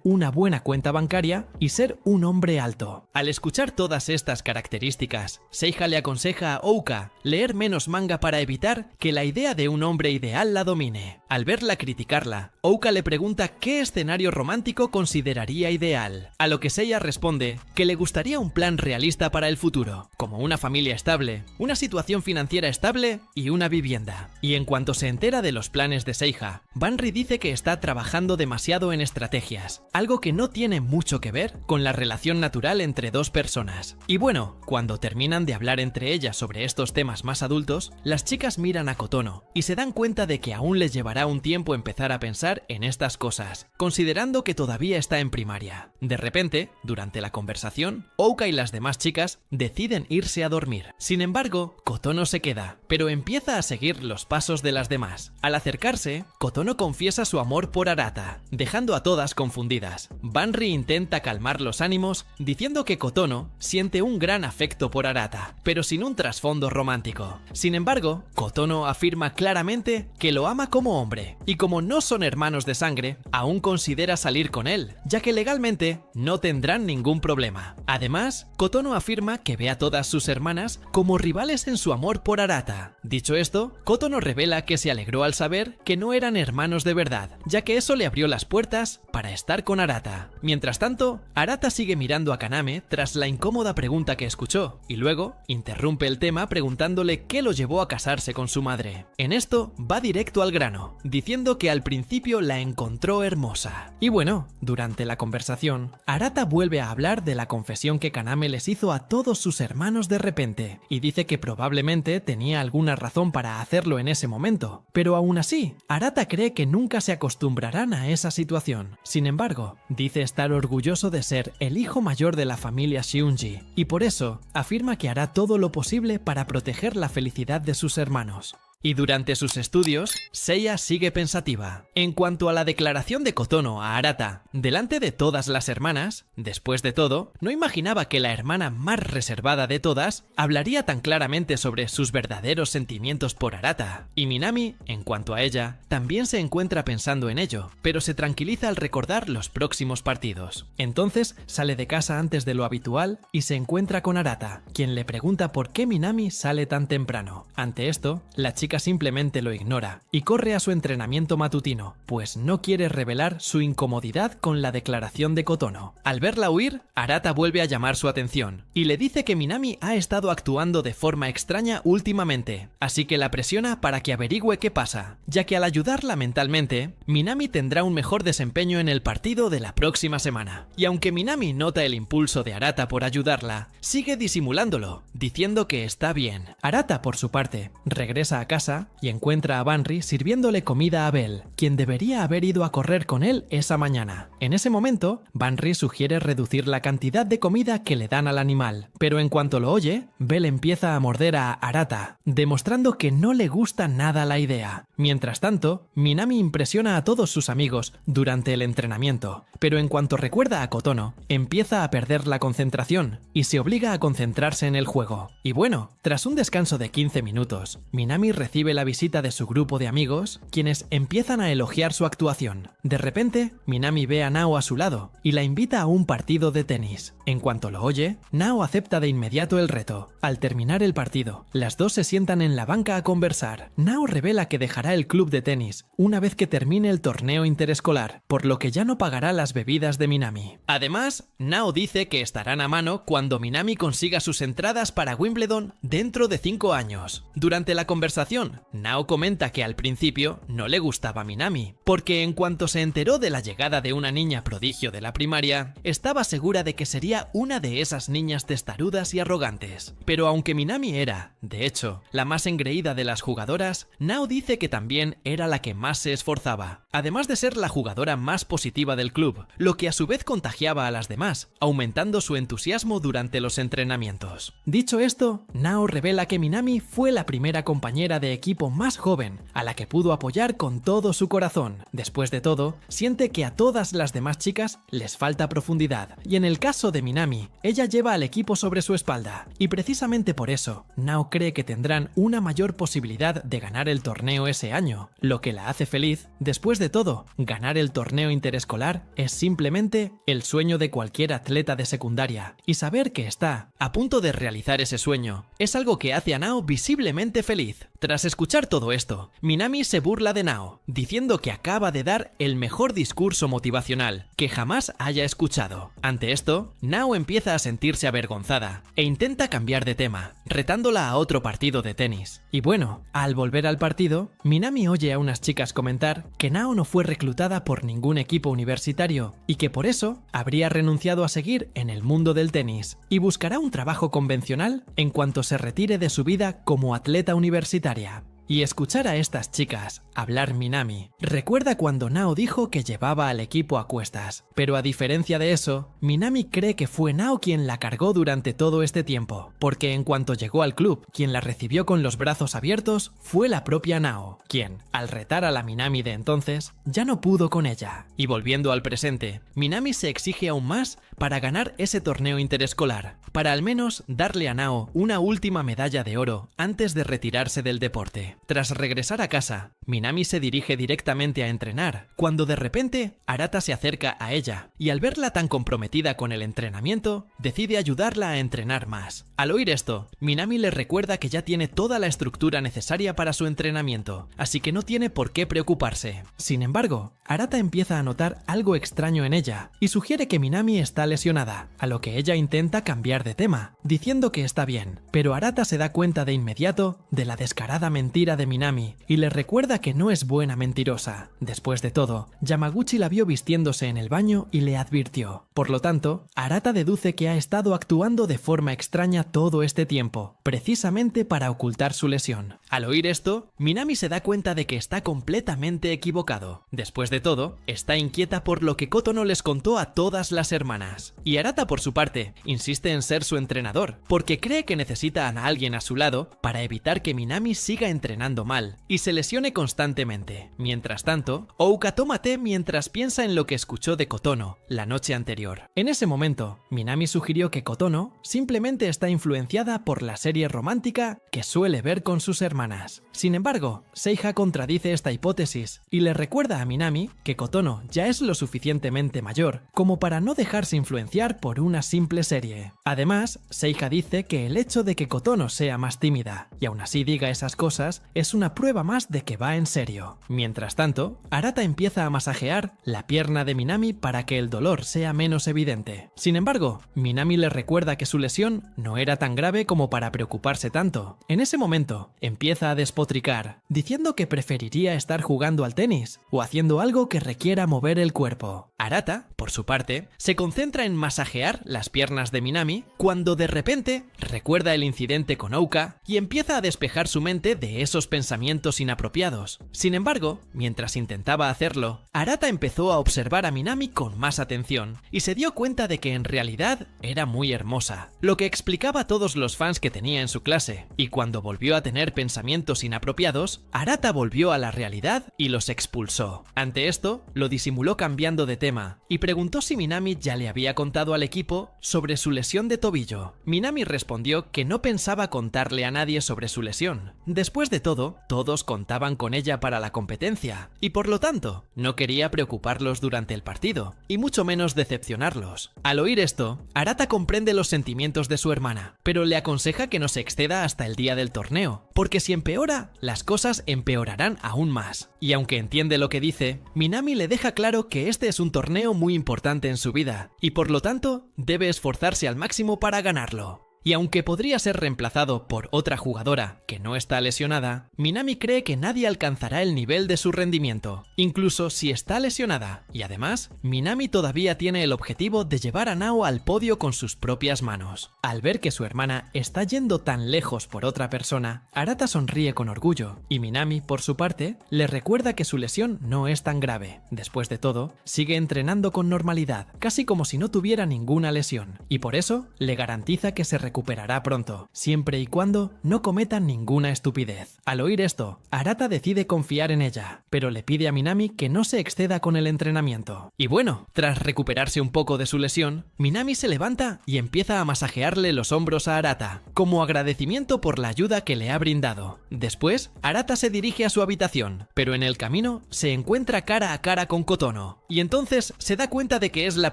una buena cuenta bancaria y ser un hombre alto. Al escuchar todas estas características, Seiha le aconseja a Ouka leer menos manga para evitar que la idea de un hombre ideal la domine. Al verla criticarla, Ouka le pregunta qué escenario romántico consideraría ideal, a lo que Seiya responde que le gustaría un plan realista para el futuro, como una familia estable, una situación financiera estable y una vivienda. Y en cuanto se entera de los planes de Seiya, Banri dice que está trabajando demasiado en estrategias, algo que no tiene mucho que ver con la relación natural entre dos personas. Y bueno, cuando terminan de hablar entre ellas sobre estos temas más adultos, las chicas miran a Kotono y se dan cuenta de que aún les llevará un tiempo empezar a pensar en estas cosas, considerando que todavía está en primaria. De repente, durante la conversación, Ouka y las demás chicas deciden irse a dormir. Sin embargo, Kotono se queda, pero empieza a seguir los pasos de las demás. Al acercarse, Kotono confiesa su amor por Arata, dejando a todas confundidas. Banri intenta calmar los ánimos, diciendo que Kotono siente un gran afecto por Arata, pero sin un trasfondo romántico. Sin embargo, Kotono afirma claramente que lo ama como hombre, y como no son hermanos de sangre, aún considera salir con él, ya que legalmente no tendrán ningún problema. Además, Kotono afirma que ve a todas sus hermanas como rivales en su amor por Arata. Dicho esto, Kotono revela que se alegró al saber que no eran hermanos de verdad, ya que eso le abrió las puertas para estar con Arata. Mientras tanto, Arata sigue mirando a Kaname tras la incómoda pregunta que escuchó, y luego interrumpe el tema preguntándole qué lo llevó a casarse con su madre. En esto, va directo al grano, diciendo que al principio la encontró hermosa. Y bueno, durante la conversación, Arata vuelve a hablar de la confesión que Kaname les hizo a todos sus hermanos de repente, y dice que probablemente tenía alguna razón para hacerlo en ese momento, pero aún así, Arata cree que nunca se acostumbrarán a esa situación. Sin embargo, dice estar orgulloso de ser el hijo mayor de la familia Shiunji, y por eso afirma que hará todo lo posible para proteger la felicidad de sus hermanos. Y durante sus estudios, Seiya sigue pensativa. En cuanto a la declaración de Kotono a Arata, delante de todas las hermanas, después de todo, no imaginaba que la hermana más reservada de todas hablaría tan claramente sobre sus verdaderos sentimientos por Arata. Y Minami, en cuanto a ella, también se encuentra pensando en ello, pero se tranquiliza al recordar los próximos partidos. Entonces sale de casa antes de lo habitual y se encuentra con Arata, quien le pregunta por qué Minami sale tan temprano. Ante esto, la chica simplemente lo ignora y corre a su entrenamiento matutino, pues no quiere revelar su incomodidad con la declaración de Kotono. Al verla huir, Arata vuelve a llamar su atención y le dice que Minami ha estado actuando de forma extraña últimamente, así que la presiona para que averigüe qué pasa, ya que al ayudarla mentalmente, Minami tendrá un mejor desempeño en el partido de la próxima semana. Y aunque Minami nota el impulso de Arata por ayudarla, sigue disimulándolo, diciendo que está bien. Arata, por su parte, regresa a casa y encuentra a Banri sirviéndole comida a Bell, quien debería haber ido a correr con él esa mañana. En ese momento, Banri sugiere reducir la cantidad de comida que le dan al animal, pero en cuanto lo oye, Bell empieza a morder a Arata, demostrando que no le gusta nada la idea. Mientras tanto, Minami impresiona a todos sus amigos durante el entrenamiento, pero en cuanto recuerda a Kotono, empieza a perder la concentración y se obliga a concentrarse en el juego. Y bueno, tras un descanso de 15 minutos, Minami recibe la visita de su grupo de amigos, quienes empiezan a elogiar su actuación. De repente, Minami ve a Nao a su lado y la invita a un partido de tenis. En cuanto lo oye, Nao acepta de inmediato el reto. Al terminar el partido, las dos se sientan en la banca a conversar. Nao revela que dejará el club de tenis una vez que termine el torneo interescolar, por lo que ya no pagará las bebidas de Minami. Además, Nao dice que estarán a mano cuando Minami consiga sus entradas para Wimbledon dentro de 5 años. Durante la conversación, Nao comenta que al principio no le gustaba Minami, porque en cuanto se enteró de la llegada de una niña prodigio de la primaria, estaba segura de que sería una de esas niñas testarudas y arrogantes. Pero aunque Minami era, de hecho, la más engreída de las jugadoras, Nao dice que también era la que más se esforzaba, además de ser la jugadora más positiva del club, lo que a su vez contagiaba a las demás, aumentando su entusiasmo durante los entrenamientos. Dicho esto, Nao revela que Minami fue la primera compañera de equipo más joven a la que pudo apoyar con todo su corazón. Después de todo, siente que a todas las demás chicas les falta profundidad, y en el caso de Minami, ella lleva al equipo sobre su espalda, y precisamente por eso, Nao cree que tendrán una mayor posibilidad de ganar el torneo ese año, lo que la hace feliz. Después de todo, ganar el torneo interescolar es simplemente el sueño de cualquier atleta de secundaria, y saber que está a punto de realizar ese sueño es algo que hace a Nao visiblemente feliz. Tras escuchar todo esto, Minami se burla de Nao, diciendo que acaba de dar el mejor discurso motivacional que jamás haya escuchado. Ante esto, Nao empieza a sentirse avergonzada e intenta cambiar de tema, retándola a otro partido de tenis. Y bueno, al volver al partido, Minami oye a unas chicas comentar que Nao no fue reclutada por ningún equipo universitario y que por eso habría renunciado a seguir en el mundo del tenis y buscará un trabajo convencional en cuanto se retire de su vida como atleta universitaria. Y escuchar a estas chicas hablar Minami recuerda cuando Nao dijo que llevaba al equipo a cuestas, pero a diferencia de eso, Minami cree que fue Nao quien la cargó durante todo este tiempo, porque en cuanto llegó al club, quien la recibió con los brazos abiertos fue la propia Nao, quien, al retar a la Minami de entonces, ya no pudo con ella. Y volviendo al presente, Minami se exige aún más para ganar ese torneo interescolar, para al menos darle a Nao una última medalla de oro antes de retirarse del deporte. Tras regresar a casa, Minami se dirige directamente a entrenar, cuando de repente Arata se acerca a ella, y al verla tan comprometida con el entrenamiento, decide ayudarla a entrenar más. Al oír esto, Minami le recuerda que ya tiene toda la estructura necesaria para su entrenamiento, así que no tiene por qué preocuparse. Sin embargo, Arata empieza a notar algo extraño en ella, y sugiere que Minami está lesionada, a lo que ella intenta cambiar de tema, diciendo que está bien, pero Arata se da cuenta de inmediato de la descarada mentira de Minami, y le recuerda que no es buena mentirosa. Después de todo, Yamaguchi la vio vistiéndose en el baño y le advirtió. Por lo tanto, Arata deduce que ha estado actuando de forma extraña todo este tiempo, precisamente para ocultar su lesión. Al oír esto, Minami se da cuenta de que está completamente equivocado. Después de todo, está inquieta por lo que Kotono les contó a todas las hermanas. hermanas. Y Arata, por su parte, insiste en ser su entrenador, porque cree que necesitan a alguien a su lado para evitar que Minami siga entrenando mal y se lesione constantemente. Mientras tanto, Ouka toma té mientras piensa en lo que escuchó de Kotono la noche anterior. En ese momento, Minami sugirió que Kotono simplemente está influenciada por la serie romántica que suele ver con sus hermanas. Sin embargo, Seiha contradice esta hipótesis y le recuerda a Minami que Kotono ya es lo suficientemente mayor como para no dejarse influenciar por una simple serie. Además, Seiha dice que el hecho de que Kotono sea más tímida y aún así diga esas cosas es una prueba más de que va en serio. Mientras tanto, Arata empieza a masajear la pierna de Minami para que el dolor sea menos evidente. Sin embargo, Minami le recuerda que su lesión no era tan grave como para preocuparse tanto. En ese momento, empieza a despotricar, diciendo que preferiría estar jugando al tenis o haciendo algo que requiera mover el cuerpo. Arata, por su parte, se concentra en masajear las piernas de Minami cuando de repente recuerda el incidente con Ouka y empieza a despejar su mente de esos pensamientos inapropiados. Sin embargo, mientras intentaba hacerlo, Arata empezó a observar a Minami con más atención y se dio cuenta de que en realidad era muy hermosa, lo que explicaba a todos los fans que tenía en su clase, y cuando volvió a tener pensamientos inapropiados, Arata volvió a la realidad y los expulsó. Ante esto, lo disimuló cambiando de tema y preguntó si Minami ya le había contado al equipo sobre su lesión de tobillo. Minami respondió que no pensaba contarle a nadie sobre su lesión. Después de todo, todos contaban con ella para la competencia y por lo tanto, no quería preocuparlos durante el partido y mucho menos decepcionarlos. Al oír esto, Arata comprende los sentimientos de su hermana, pero le aconseja que no se exceda hasta el día del torneo, porque si empeora, las cosas empeorarán aún más. Y aunque entiende lo que dice, Minami le deja claro que este es un torneo muy importante en su vida y por lo tanto debe esforzarse al máximo para ganarlo. Y aunque podría ser reemplazado por otra jugadora que no está lesionada, Minami cree que nadie alcanzará el nivel de su rendimiento, incluso si está lesionada. Y además, Minami todavía tiene el objetivo de llevar a Nao al podio con sus propias manos. Al ver que su hermana está yendo tan lejos por otra persona, Arata sonríe con orgullo, y Minami, por su parte, le recuerda que su lesión no es tan grave. Después de todo, sigue entrenando con normalidad, casi como si no tuviera ninguna lesión, y por eso le garantiza que se recuperará pronto, siempre y cuando no cometan ninguna estupidez. Al oír esto, Arata decide confiar en ella, pero le pide a Minami que no se exceda con el entrenamiento. Y bueno, tras recuperarse un poco de su lesión, Minami se levanta y empieza a masajearle los hombros a Arata, como agradecimiento por la ayuda que le ha brindado. Después, Arata se dirige a su habitación, pero en el camino se encuentra cara a cara con Kotono, y entonces se da cuenta de que es la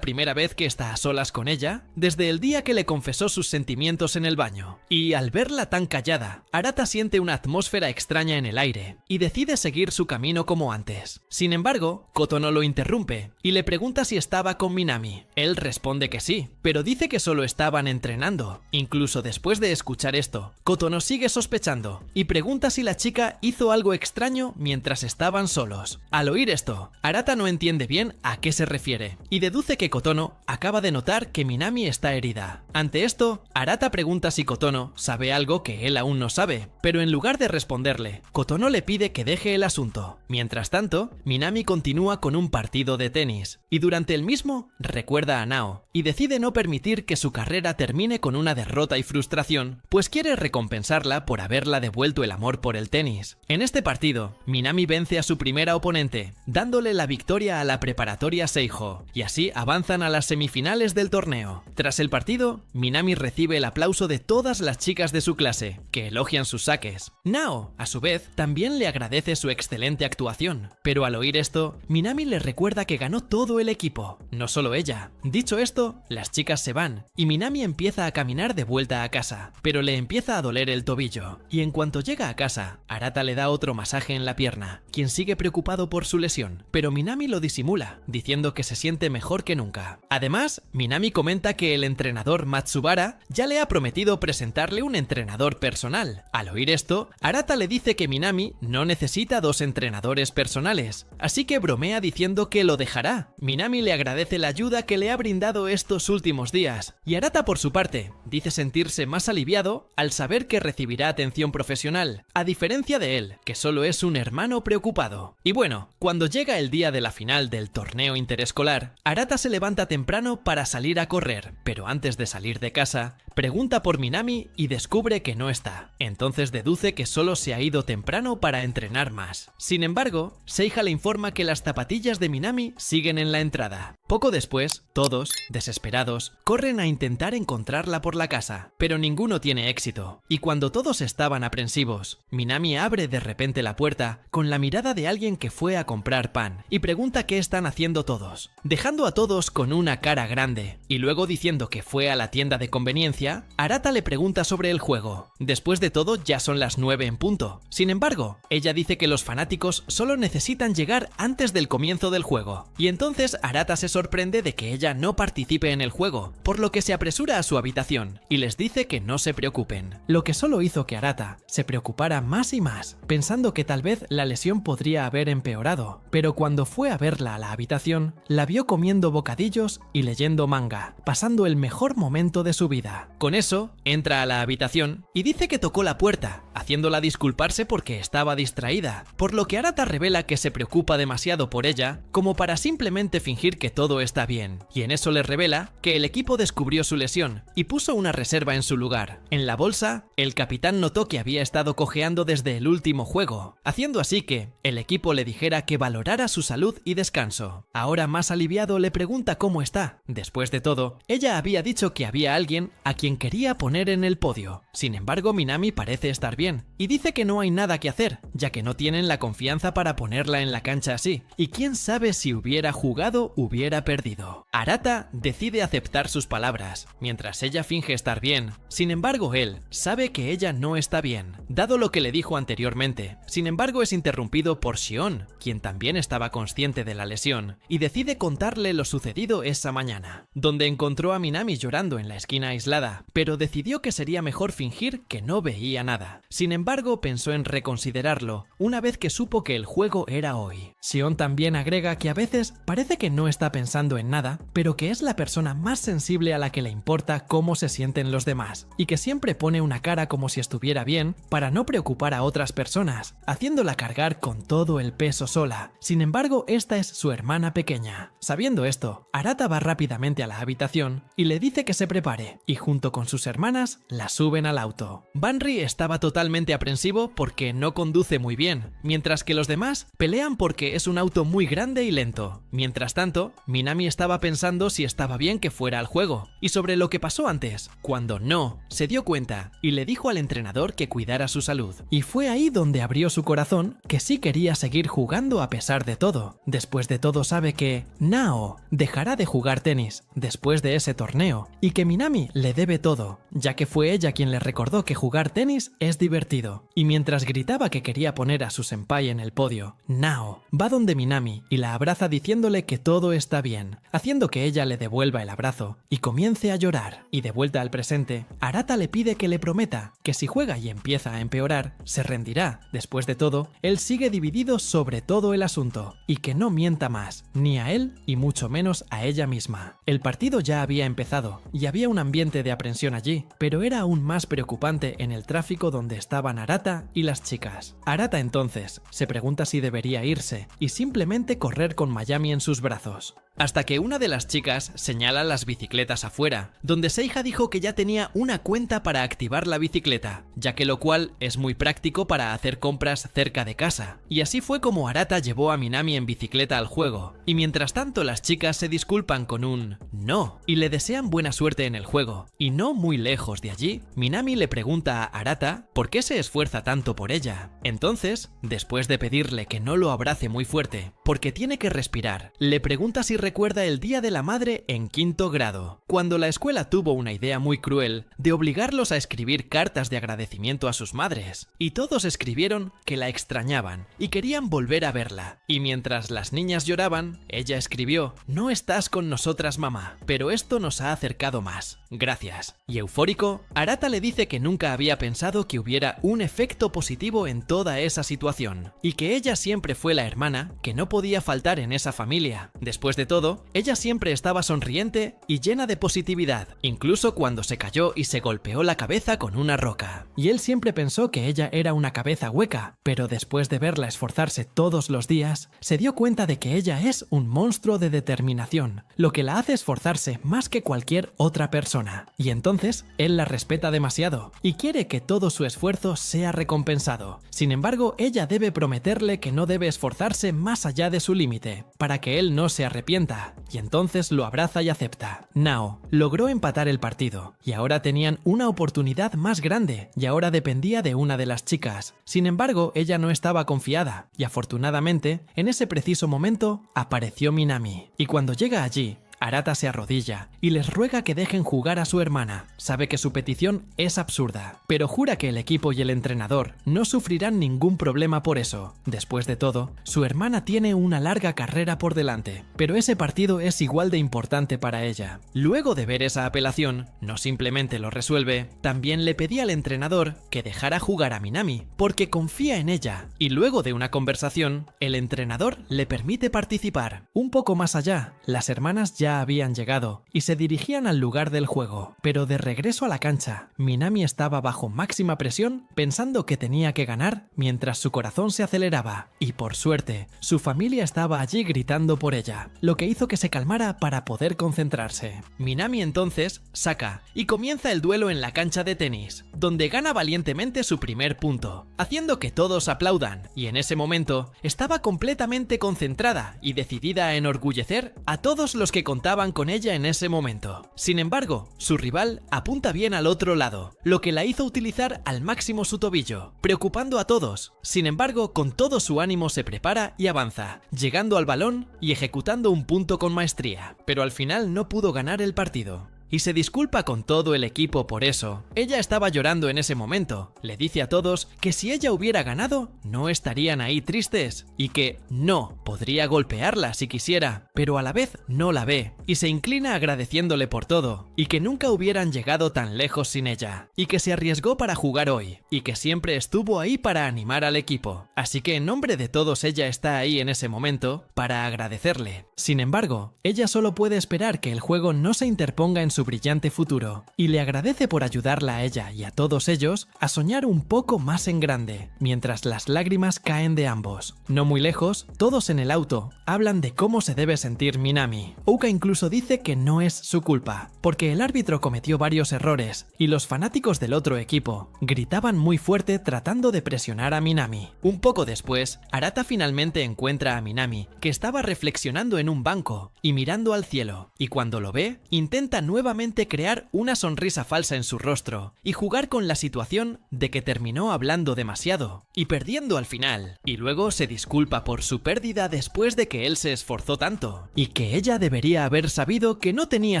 primera vez que está a solas con ella desde el día que le confesó sus sentimientos en el baño. Y al verla tan callada, Arata siente una atmósfera extraña en el aire y decide seguir su camino como antes. Sin embargo, Kotono lo interrumpe y le pregunta si estaba con Minami. Él responde que sí, pero dice que solo estaban entrenando. Incluso después de escuchar esto, Kotono sigue sospechando y pregunta si la chica hizo algo extraño mientras estaban solos. Al oír esto, Arata no entiende bien a qué se refiere y deduce que Kotono acaba de notar que Minami está herida. Ante esto, Arata pregunta si Kotono sabe algo que él aún no sabe, pero en lugar de responderle, Kotono le pide que deje el asunto. Mientras tanto, Minami continúa con un partido de tenis, y durante el mismo recuerda a Nao, y decide no permitir que su carrera termine con una derrota y frustración, pues quiere recompensarla por haberla devuelto el amor por el tenis. En este partido, Minami vence a su primera oponente, dándole la victoria a la preparatoria Seiho, y así avanzan a las semifinales del torneo. Tras el partido, Minami recibe el aplauso de todas las chicas de su clase, que elogian sus saques. Nao, a su vez, también le agradece su excelente actuación, pero al oír esto, Minami le recuerda que ganó todo el equipo, no solo ella. Dicho esto, las chicas se van, y Minami empieza a caminar de vuelta a casa, pero le empieza a doler el tobillo, y en cuanto llega a casa, Arata le da otro masaje en la pierna, quien sigue preocupado por su lesión, pero Minami lo disimula, diciendo que se siente mejor que nunca. Además, Minami comenta que el entrenador Matsubara ya le le ha prometido presentarle un entrenador personal. Al oír esto, Arata le dice que Minami no necesita 2 entrenadores personales, así que bromea diciendo que lo dejará. Minami le agradece la ayuda que le ha brindado estos últimos días, y Arata por su parte dice sentirse más aliviado al saber que recibirá atención profesional, a diferencia de él, que solo es un hermano preocupado. Y bueno, cuando llega el día de la final del torneo interescolar, Arata se levanta temprano para salir a correr, pero antes de salir de casa, pregunta por Minami y descubre que no está. Entonces deduce que solo se ha ido temprano para entrenar más. Sin embargo, Seiha le informa que las zapatillas de Minami siguen en la entrada. Poco después, todos, desesperados, corren a intentar encontrarla por la casa, pero ninguno tiene éxito. Y cuando todos estaban aprensivos, Minami abre de repente la puerta con la mirada de alguien que fue a comprar pan y pregunta qué están haciendo todos, dejando a todos con una cara grande. Y luego diciendo que fue a la tienda de conveniencia, Arata le pregunta sobre el juego. Después de todo, ya son las 9 en punto. Sin embargo, ella dice que los fanáticos solo necesitan llegar antes del comienzo del juego. Y entonces Arata se sorprende de que ella no participe en el juego, por lo que se apresura a su habitación y les dice que no se preocupen. Lo que solo hizo que Arata se preocupara más y más, pensando que tal vez la lesión podría haber empeorado. Pero cuando fue a verla a la habitación, la vio comiendo bocadillos y leyendo manga, pasando el mejor momento de su vida. Con eso, entra a la habitación y dice que tocó la puerta, haciéndola disculparse porque estaba distraída, por lo que Arata revela que se preocupa demasiado por ella como para simplemente fingir que todo está bien, y en eso le revela que el equipo descubrió su lesión y puso una reserva en su lugar. En la bolsa, el capitán notó que había estado cojeando desde el último juego, haciendo así que el equipo le dijera que valorara su salud y descanso. Ahora más aliviado le pregunta cómo está. Después de todo, ella había dicho que había alguien a quien quería poner en el podio. Sin embargo, Minami parece estar bien y dice que no hay nada que hacer, ya que no tienen la confianza para ponerla en la cancha así, y quién sabe si hubiera jugado hubiera perdido. Arata decide aceptar sus palabras, mientras ella finge estar bien. Sin embargo, él sabe que ella no está bien, dado lo que le dijo anteriormente. Sin embargo, es interrumpido por Shion, quien también estaba consciente de la lesión, y decide contarle lo sucedido esa mañana, donde encontró a Minami llorando en la esquina aislada, pero decidió que sería mejor fingir que no veía nada. Sin embargo, pensó en reconsiderarlo una vez que supo que el juego era hoy. Shion también agrega que a veces parece que no está pensando en nada, pero que es la persona más sensible a la que le importa cómo se sienten los demás, y que siempre pone una cara como si estuviera bien para no preocupar a otras personas, haciéndola cargar con todo el peso sola. Sin embargo, esta es su hermana pequeña. Sabiendo esto, Arata va rápidamente a la habitación y le dice que se prepare, y junto con sus hermanas la suben al auto. Banri estaba totalmente aprensivo porque no conduce muy bien, mientras que los demás pelean porque es un auto muy grande y lento. Mientras tanto, Minami estaba pensando si estaba bien que fuera al juego, y sobre lo que pasó antes, cuando no, se dio cuenta y le dijo al entrenador que cuidara su salud. Y fue ahí donde abrió su corazón que sí quería seguir jugando a pesar de todo. Después de todo sabe que Nao dejará de jugar tenis después de ese torneo, y que Minami le debe todo, ya que fue ella quien le recordó que jugar tenis es divertido. Y mientras gritaba que quería poner a su senpai en el podio, Nao va donde Minami y la abraza diciéndole que todo está bien, haciendo que ella le devuelva el abrazo y comience a llorar. Y de vuelta al presente, Arata le pide que le prometa que si juega y empieza a empeorar, se rendirá. Después de todo, él sigue dividido sobre todo el asunto, y que no mienta más, ni a él y mucho menos a ella misma. El partido ya había empezado y había un ambiente de aprensión allí, pero era aún más preocupante en el tráfico donde estaban Arata y las chicas. Arata entonces se pregunta si debería irse y simplemente correr con Mayami en sus brazos. Hasta que una de las chicas señala las bicicletas afuera, donde Seiha dijo que ya tenía una cuenta para activar la bicicleta, ya que lo cual es muy práctico para hacer compras cerca de casa. Y así fue como Arata llevó a Minami en bicicleta al juego, y mientras tanto las chicas se disculpan con un no y le desean buena suerte en el juego. Y no muy lejos de allí, Minami le pregunta a Arata por qué se esfuerza tanto por ella. Entonces, después de pedirle que no lo abrace muy fuerte, porque tiene que respirar, le pregunta si recuerda el Día de la Madre en 5º grado, cuando la escuela tuvo una idea muy cruel de obligarlos a escribir cartas de agradecimiento a sus madres, y todos escribieron que la extrañaban y querían volver a verla. Y mientras las niñas lloraban, ella escribió: "No estás con nosotras, mamá, pero esto nos ha acercado más. Gracias". Y eufórica Eufórico, Arata le dice que nunca había pensado que hubiera un efecto positivo en toda esa situación, y que ella siempre fue la hermana que no podía faltar en esa familia. Después de todo, ella siempre estaba sonriente y llena de positividad, incluso cuando se cayó y se golpeó la cabeza con una roca. Y él siempre pensó que ella era una cabeza hueca, pero después de verla esforzarse todos los días, se dio cuenta de que ella es un monstruo de determinación, lo que la hace esforzarse más que cualquier otra persona. Y entonces, él la respeta demasiado y quiere que todo su esfuerzo sea recompensado. Sin embargo, ella debe prometerle que no debe esforzarse más allá de su límite, para que él no se arrepienta, y entonces lo abraza y acepta. Nao logró empatar el partido, y ahora tenían una oportunidad más grande, y ahora dependía de una de las chicas. Sin embargo, ella no estaba confiada, y afortunadamente, en ese preciso momento, apareció Minami. Y cuando llega allí, Arata se arrodilla y les ruega que dejen jugar a su hermana. Sabe que su petición es absurda, pero jura que el equipo y el entrenador no sufrirán ningún problema por eso. Después de todo, su hermana tiene una larga carrera por delante, pero ese partido es igual de importante para ella. Luego de ver esa apelación, no simplemente lo resuelve, también le pedía al entrenador que dejara jugar a Minami, porque confía en ella, y luego de una conversación, el entrenador le permite participar. Un poco más allá, las hermanas ya habían llegado y se dirigían al lugar del juego, pero de regreso a la cancha, Minami estaba bajo máxima presión pensando que tenía que ganar mientras su corazón se aceleraba, y por suerte, su familia estaba allí gritando por ella, lo que hizo que se calmara para poder concentrarse. Minami entonces saca y comienza el duelo en la cancha de tenis, donde gana valientemente su primer punto, haciendo que todos aplaudan, y en ese momento estaba completamente concentrada y decidida a enorgullecer a todos los que contaban con ella en ese momento. Sin embargo, su rival apunta bien al otro lado, lo que la hizo utilizar al máximo su tobillo, preocupando a todos. Sin embargo, con todo su ánimo se prepara y avanza, llegando al balón y ejecutando un punto con maestría, pero al final no pudo ganar el partido. Y se disculpa con todo el equipo por eso. Ella estaba llorando en ese momento. Le dice a todos que si ella hubiera ganado, no estarían ahí tristes, y que no podría golpearla si quisiera, pero a la vez no la ve, y se inclina agradeciéndole por todo, y que nunca hubieran llegado tan lejos sin ella, y que se arriesgó para jugar hoy, y que siempre estuvo ahí para animar al equipo. Así que en nombre de todos ella está ahí en ese momento para agradecerle. Sin embargo, ella solo puede esperar que el juego no se interponga en su brillante futuro, y le agradece por ayudarla a ella y a todos ellos a soñar un poco más en grande, mientras las lágrimas caen de ambos. No muy lejos, todos en el auto hablan de cómo se debe sentir Minami. Ouka incluso dice que no es su culpa, porque el árbitro cometió varios errores, y los fanáticos del otro equipo gritaban muy fuerte tratando de presionar a Minami. Un poco después, Arata finalmente encuentra a Minami, que estaba reflexionando en un banco y mirando al cielo, y cuando lo ve, intenta nuevamente crear una sonrisa falsa en su rostro y jugar con la situación de que terminó hablando demasiado y perdiendo al final, y luego se disculpa por su pérdida después de que él se esforzó tanto, y que ella debería haber sabido que no tenía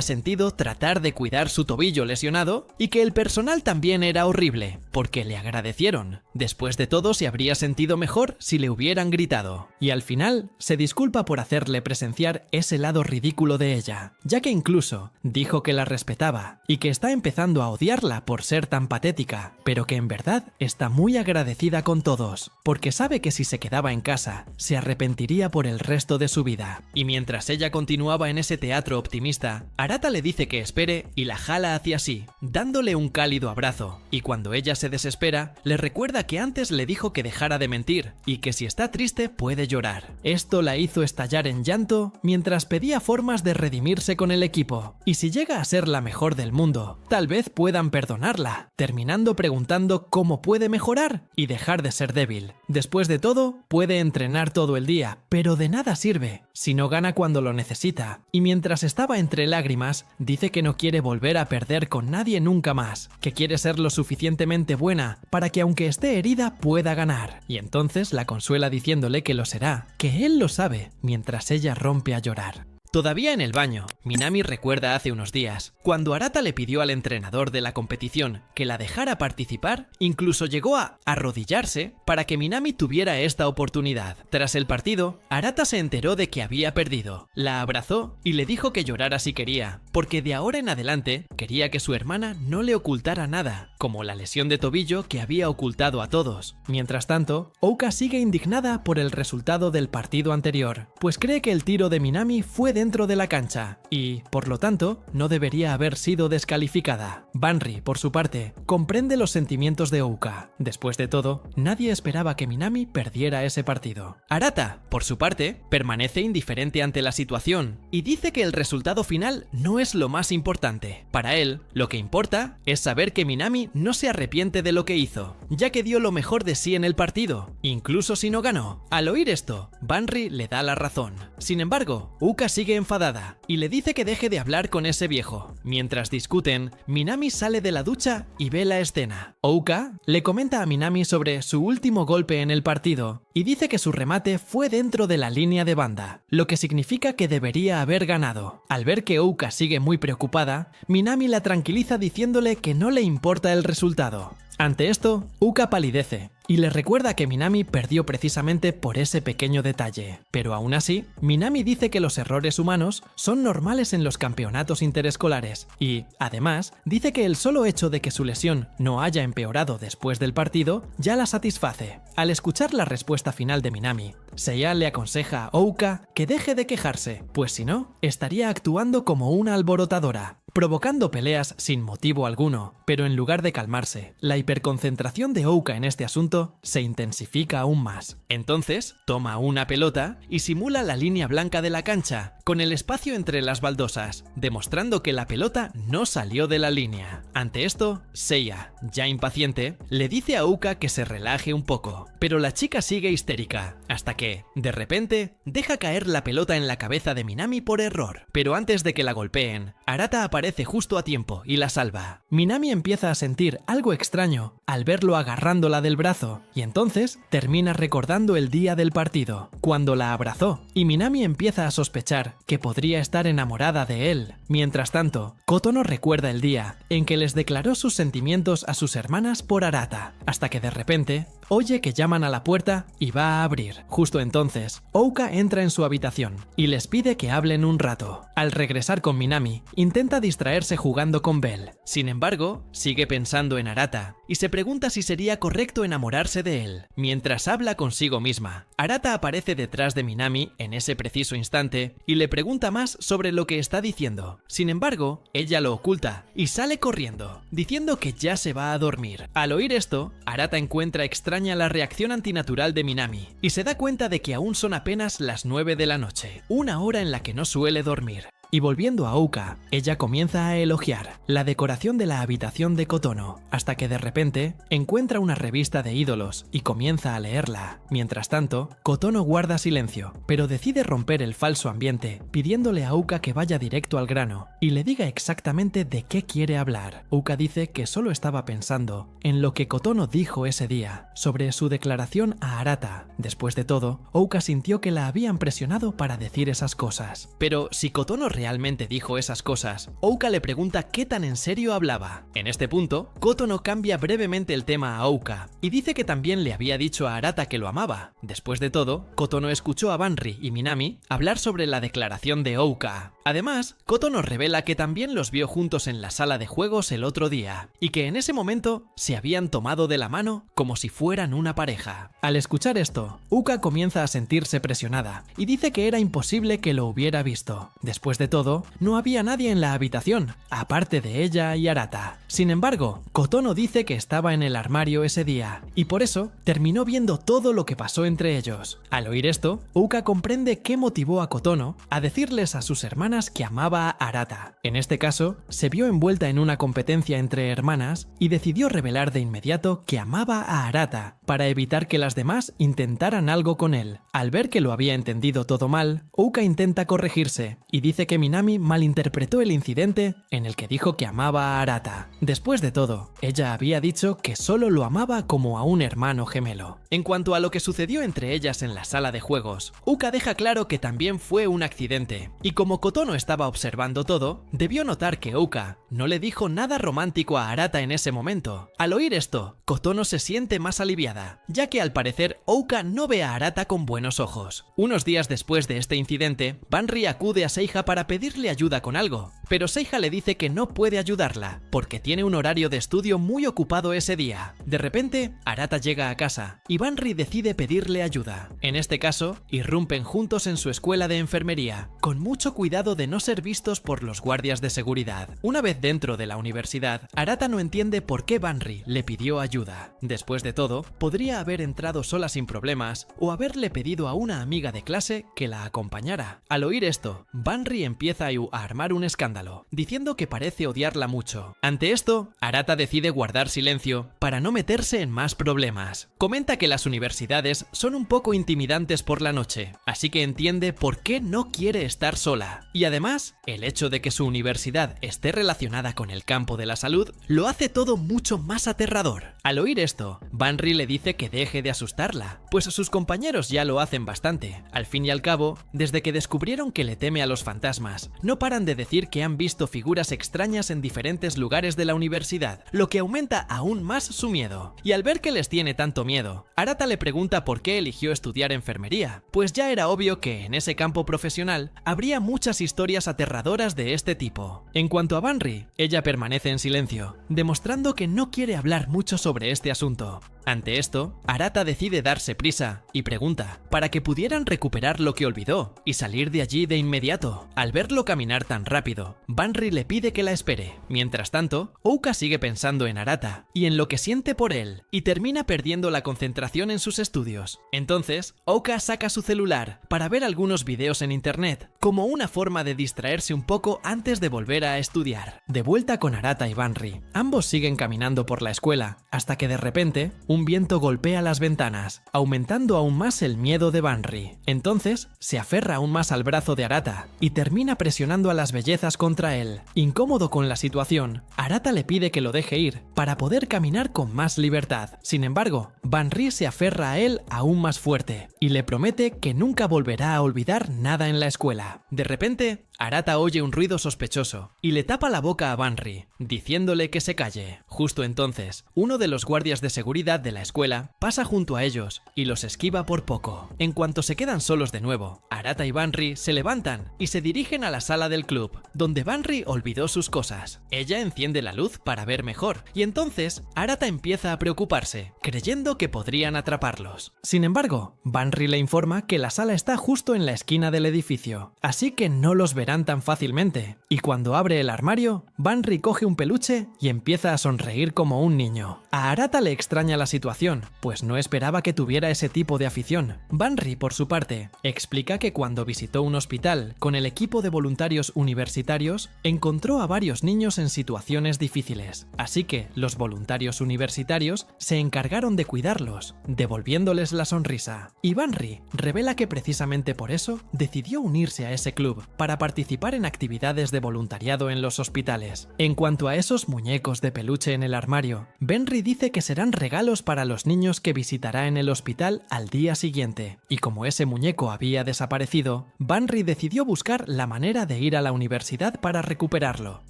sentido tratar de cuidar su tobillo lesionado, y que el personal también era horrible, porque le agradecieron. Después de todo, se habría sentido mejor si le hubieran gritado, y al final se disculpa por hacerle presenciar ese lado ridículo de ella, ya que incluso dijo que la respetaba y que está empezando a odiarla por ser tan patética, pero que en verdad está muy agradecida con todos, porque sabe que si se quedaba en casa, se arrepentiría por el resto de su vida. Y mientras ella continuaba en ese teatro optimista, Arata le dice que espere y la jala hacia sí, dándole un cálido abrazo, y cuando ella se desespera, le recuerda que antes le dijo que dejara de mentir y que si está triste puede llorar. Esto la hizo estallar en llanto mientras pedía formas de redimirse con el equipo, y si llega a ser la mejor del mundo, tal vez puedan perdonarla, terminando preguntando cómo puede mejorar y dejar de ser débil. Después de todo, puede entrenar todo el día, pero de nada sirve si no gana cuando lo necesita, y mientras estaba entre lágrimas, dice que no quiere volver a perder con nadie nunca más, que quiere ser lo suficientemente buena para que aunque esté herida pueda ganar, y entonces la consuela diciéndole que lo será, que él lo sabe, mientras ella rompe a llorar. Todavía en el baño, Minami recuerda hace unos días, cuando Arata le pidió al entrenador de la competición que la dejara participar, incluso llegó a arrodillarse para que Minami tuviera esta oportunidad. Tras el partido, Arata se enteró de que había perdido, la abrazó y le dijo que llorara si quería, porque de ahora en adelante quería que su hermana no le ocultara nada, como la lesión de tobillo que había ocultado a todos. Mientras tanto, Ouka sigue indignada por el resultado del partido anterior, pues cree que el tiro de Minami fue dentro de la cancha y, por lo tanto, no debería haber sido descalificada. Banri, por su parte, comprende los sentimientos de Ouka. Después de todo, nadie esperaba que Minami perdiera ese partido. Arata, por su parte, permanece indiferente ante la situación y dice que el resultado final no es lo más importante. Para él, lo que importa es saber que Minami no se arrepiente de lo que hizo, ya que dio lo mejor de sí en el partido, incluso si no ganó. Al oír esto, Banri le da la razón. Sin embargo, Ouka sigue enfadada y le dice que deje de hablar con ese viejo. Mientras discuten, Minami sale de la ducha y ve la escena. Ouka le comenta a Minami sobre su último golpe en el partido y dice que su remate fue dentro de la línea de banda, lo que significa que debería haber ganado. Al ver que Ouka sigue muy preocupada, Minami la tranquiliza diciéndole que no le importa el resultado. Ante esto, Ouka palidece y le recuerda que Minami perdió precisamente por ese pequeño detalle. Pero aún así, Minami dice que los errores humanos son normales en los campeonatos interescolares y, además, dice que el solo hecho de que su lesión no haya empeorado después del partido ya la satisface. Al escuchar la respuesta final de Minami, Seiya le aconseja a Ouka que deje de quejarse, pues si no, estaría actuando como una alborotadora, provocando peleas sin motivo alguno. Pero en lugar de calmarse, la hiperconcentración de Ouka en este asunto se intensifica aún más. Entonces, toma una pelota y simula la línea blanca de la cancha, con el espacio entre las baldosas, demostrando que la pelota no salió de la línea. Ante esto, Seiya, ya impaciente, le dice a Ouka que se relaje un poco, pero la chica sigue histérica, hasta que, de repente, deja caer la pelota en la cabeza de Minami por error. Pero antes de que la golpeen, Arata aparece justo a tiempo y la salva. Minami empieza a sentir algo extraño al verlo agarrándola del brazo, y entonces termina recordando el día del partido, cuando la abrazó, y Minami empieza a sospechar que podría estar enamorada de él. Mientras tanto, Kotono recuerda el día en que les declaró sus sentimientos a sus hermanas por Arata, hasta que de repente oye que llaman a la puerta y va a abrir. Justo entonces, Ouka entra en su habitación y les pide que hablen un rato. Al regresar con Minami, intenta distraerse jugando con Bell. Sin embargo, sigue pensando en Arata y se pregunta si sería correcto enamorarse de él. Mientras habla consigo misma, Arata aparece detrás de Minami en ese preciso instante y le pregunta más sobre lo que está diciendo. Sin embargo, ella lo oculta y sale corriendo, diciendo que ya se va a dormir. Al oír esto, Arata encuentra extraña la reacción antinatural de Minami y se da cuenta de que aún son apenas las 9 de la noche, una hora en la que no suele dormir. Y volviendo a Ouka, ella comienza a elogiar la decoración de la habitación de Kotono, hasta que de repente encuentra una revista de ídolos y comienza a leerla. Mientras tanto, Kotono guarda silencio, pero decide romper el falso ambiente, pidiéndole a Ouka que vaya directo al grano y le diga exactamente de qué quiere hablar. Ouka dice que solo estaba pensando en lo que Kotono dijo ese día, sobre su declaración a Arata. Después de todo, Ouka sintió que la habían presionado para decir esas cosas. Pero si Kotono realmente dijo esas cosas, Ouka le pregunta qué tan en serio hablaba. En este punto, Kotono cambia brevemente el tema a Ouka y dice que también le había dicho a Arata que lo amaba. Después de todo, Kotono escuchó a Banri y Minami hablar sobre la declaración de Ouka. Además, Kotono revela que también los vio juntos en la sala de juegos el otro día y que en ese momento se habían tomado de la mano como si fueran una pareja. Al escuchar esto, Ouka comienza a sentirse presionada y dice que era imposible que lo hubiera visto. Después de todo, no había nadie en la habitación, aparte de ella y Arata. Sin embargo, Kotono dice que estaba en el armario ese día, y por eso terminó viendo todo lo que pasó entre ellos. Al oír esto, Ouka comprende qué motivó a Kotono a decirles a sus hermanas que amaba a Arata. En este caso, se vio envuelta en una competencia entre hermanas y decidió revelar de inmediato que amaba a Arata, para evitar que las demás intentaran algo con él. Al ver que lo había entendido todo mal, Ouka intenta corregirse y dice que Minami malinterpretó el incidente en el que dijo que amaba a Arata. Después de todo, ella había dicho que solo lo amaba como a un hermano gemelo. En cuanto a lo que sucedió entre ellas en la sala de juegos, Ouka deja claro que también fue un accidente, y como Kotono estaba observando todo, debió notar que Ouka no le dijo nada romántico a Arata en ese momento. Al oír esto, Kotono se siente más aliviada, ya que al parecer Ouka no ve a Arata con buenos ojos. Unos días después de este incidente, Banri acude a Seiya para pedirle ayuda con algo, pero Seiha le dice que no puede ayudarla, porque tiene un horario de estudio muy ocupado ese día. De repente, Arata llega a casa, y Banri decide pedirle ayuda. En este caso, irrumpen juntos en su escuela de enfermería, con mucho cuidado de no ser vistos por los guardias de seguridad. Una vez dentro de la universidad, Arata no entiende por qué Banri le pidió ayuda. Después de todo, podría haber entrado sola sin problemas, o haberle pedido a una amiga de clase que la acompañara. Al oír esto, Banri empieza a armar un escándalo, diciendo que parece odiarla mucho. Ante esto, Arata decide guardar silencio para no meterse en más problemas. Comenta que las universidades son un poco intimidantes por la noche, así que entiende por qué no quiere estar sola. Y además, el hecho de que su universidad esté relacionada con el campo de la salud lo hace todo mucho más aterrador. Al oír esto, Banri le dice que deje de asustarla, pues sus compañeros ya lo hacen bastante. Al fin y al cabo, desde que descubrieron que le teme a los fantasmas, no paran de decir que han visto figuras extrañas en diferentes lugares de la universidad, lo que aumenta aún más su miedo. Y al ver que les tiene tanto miedo, Arata le pregunta por qué eligió estudiar enfermería, pues ya era obvio que en ese campo profesional habría muchas historias aterradoras de este tipo. En cuanto a Banri, ella permanece en silencio, demostrando que no quiere hablar mucho sobre este asunto. Ante esto, Arata decide darse prisa y pregunta para que pudieran recuperar lo que olvidó y salir de allí de inmediato. Al verlo caminar tan rápido, Banri le pide que la espere. Mientras tanto, Ouka sigue pensando en Arata y en lo que siente por él y termina perdiendo la concentración en sus estudios. Entonces, Ouka saca su celular para ver algunos videos en internet, como una forma de distraerse un poco antes de volver a estudiar. De vuelta con Arata y Banri, ambos siguen caminando por la escuela, hasta que de repente, un viento golpea las ventanas, aumentando aún más el miedo de Banri. Entonces, se aferra aún más al brazo de Arata y termina presionando a las bellezas contra él. Incómodo con la situación, Arata le pide que lo deje ir para poder caminar con más libertad. Sin embargo, Banri se aferra a él aún más fuerte y le promete que nunca volverá a olvidar nada en la escuela. De repente, Arata oye un ruido sospechoso y le tapa la boca a Banri, diciéndole que se calle. Justo entonces, uno de los guardias de seguridad de la escuela pasa junto a ellos y los esquiva por poco. En cuanto se quedan solos de nuevo, Arata y Banri se levantan y se dirigen a la sala del club, donde Banri olvidó sus cosas. Ella enciende la luz para ver mejor y entonces Arata empieza a preocuparse, creyendo que podrían atraparlos. Sin embargo, Banri le informa que la sala está justo en la esquina del edificio, así que no los verá tan fácilmente, y cuando abre el armario, Banri coge un peluche y empieza a sonreír como un niño. A Arata le extraña la situación, pues no esperaba que tuviera ese tipo de afición. Banri, por su parte, explica que cuando visitó un hospital con el equipo de voluntarios universitarios, encontró a varios niños en situaciones difíciles, así que los voluntarios universitarios se encargaron de cuidarlos, devolviéndoles la sonrisa. Y Banri revela que precisamente por eso decidió unirse a ese club, para participar en actividades de voluntariado en los hospitales. En cuanto a esos muñecos de peluche en el armario, Banri dice que serán regalos para los niños que visitará en el hospital al día siguiente, y como ese muñeco había desaparecido, Banri decidió buscar la manera de ir a la universidad para recuperarlo,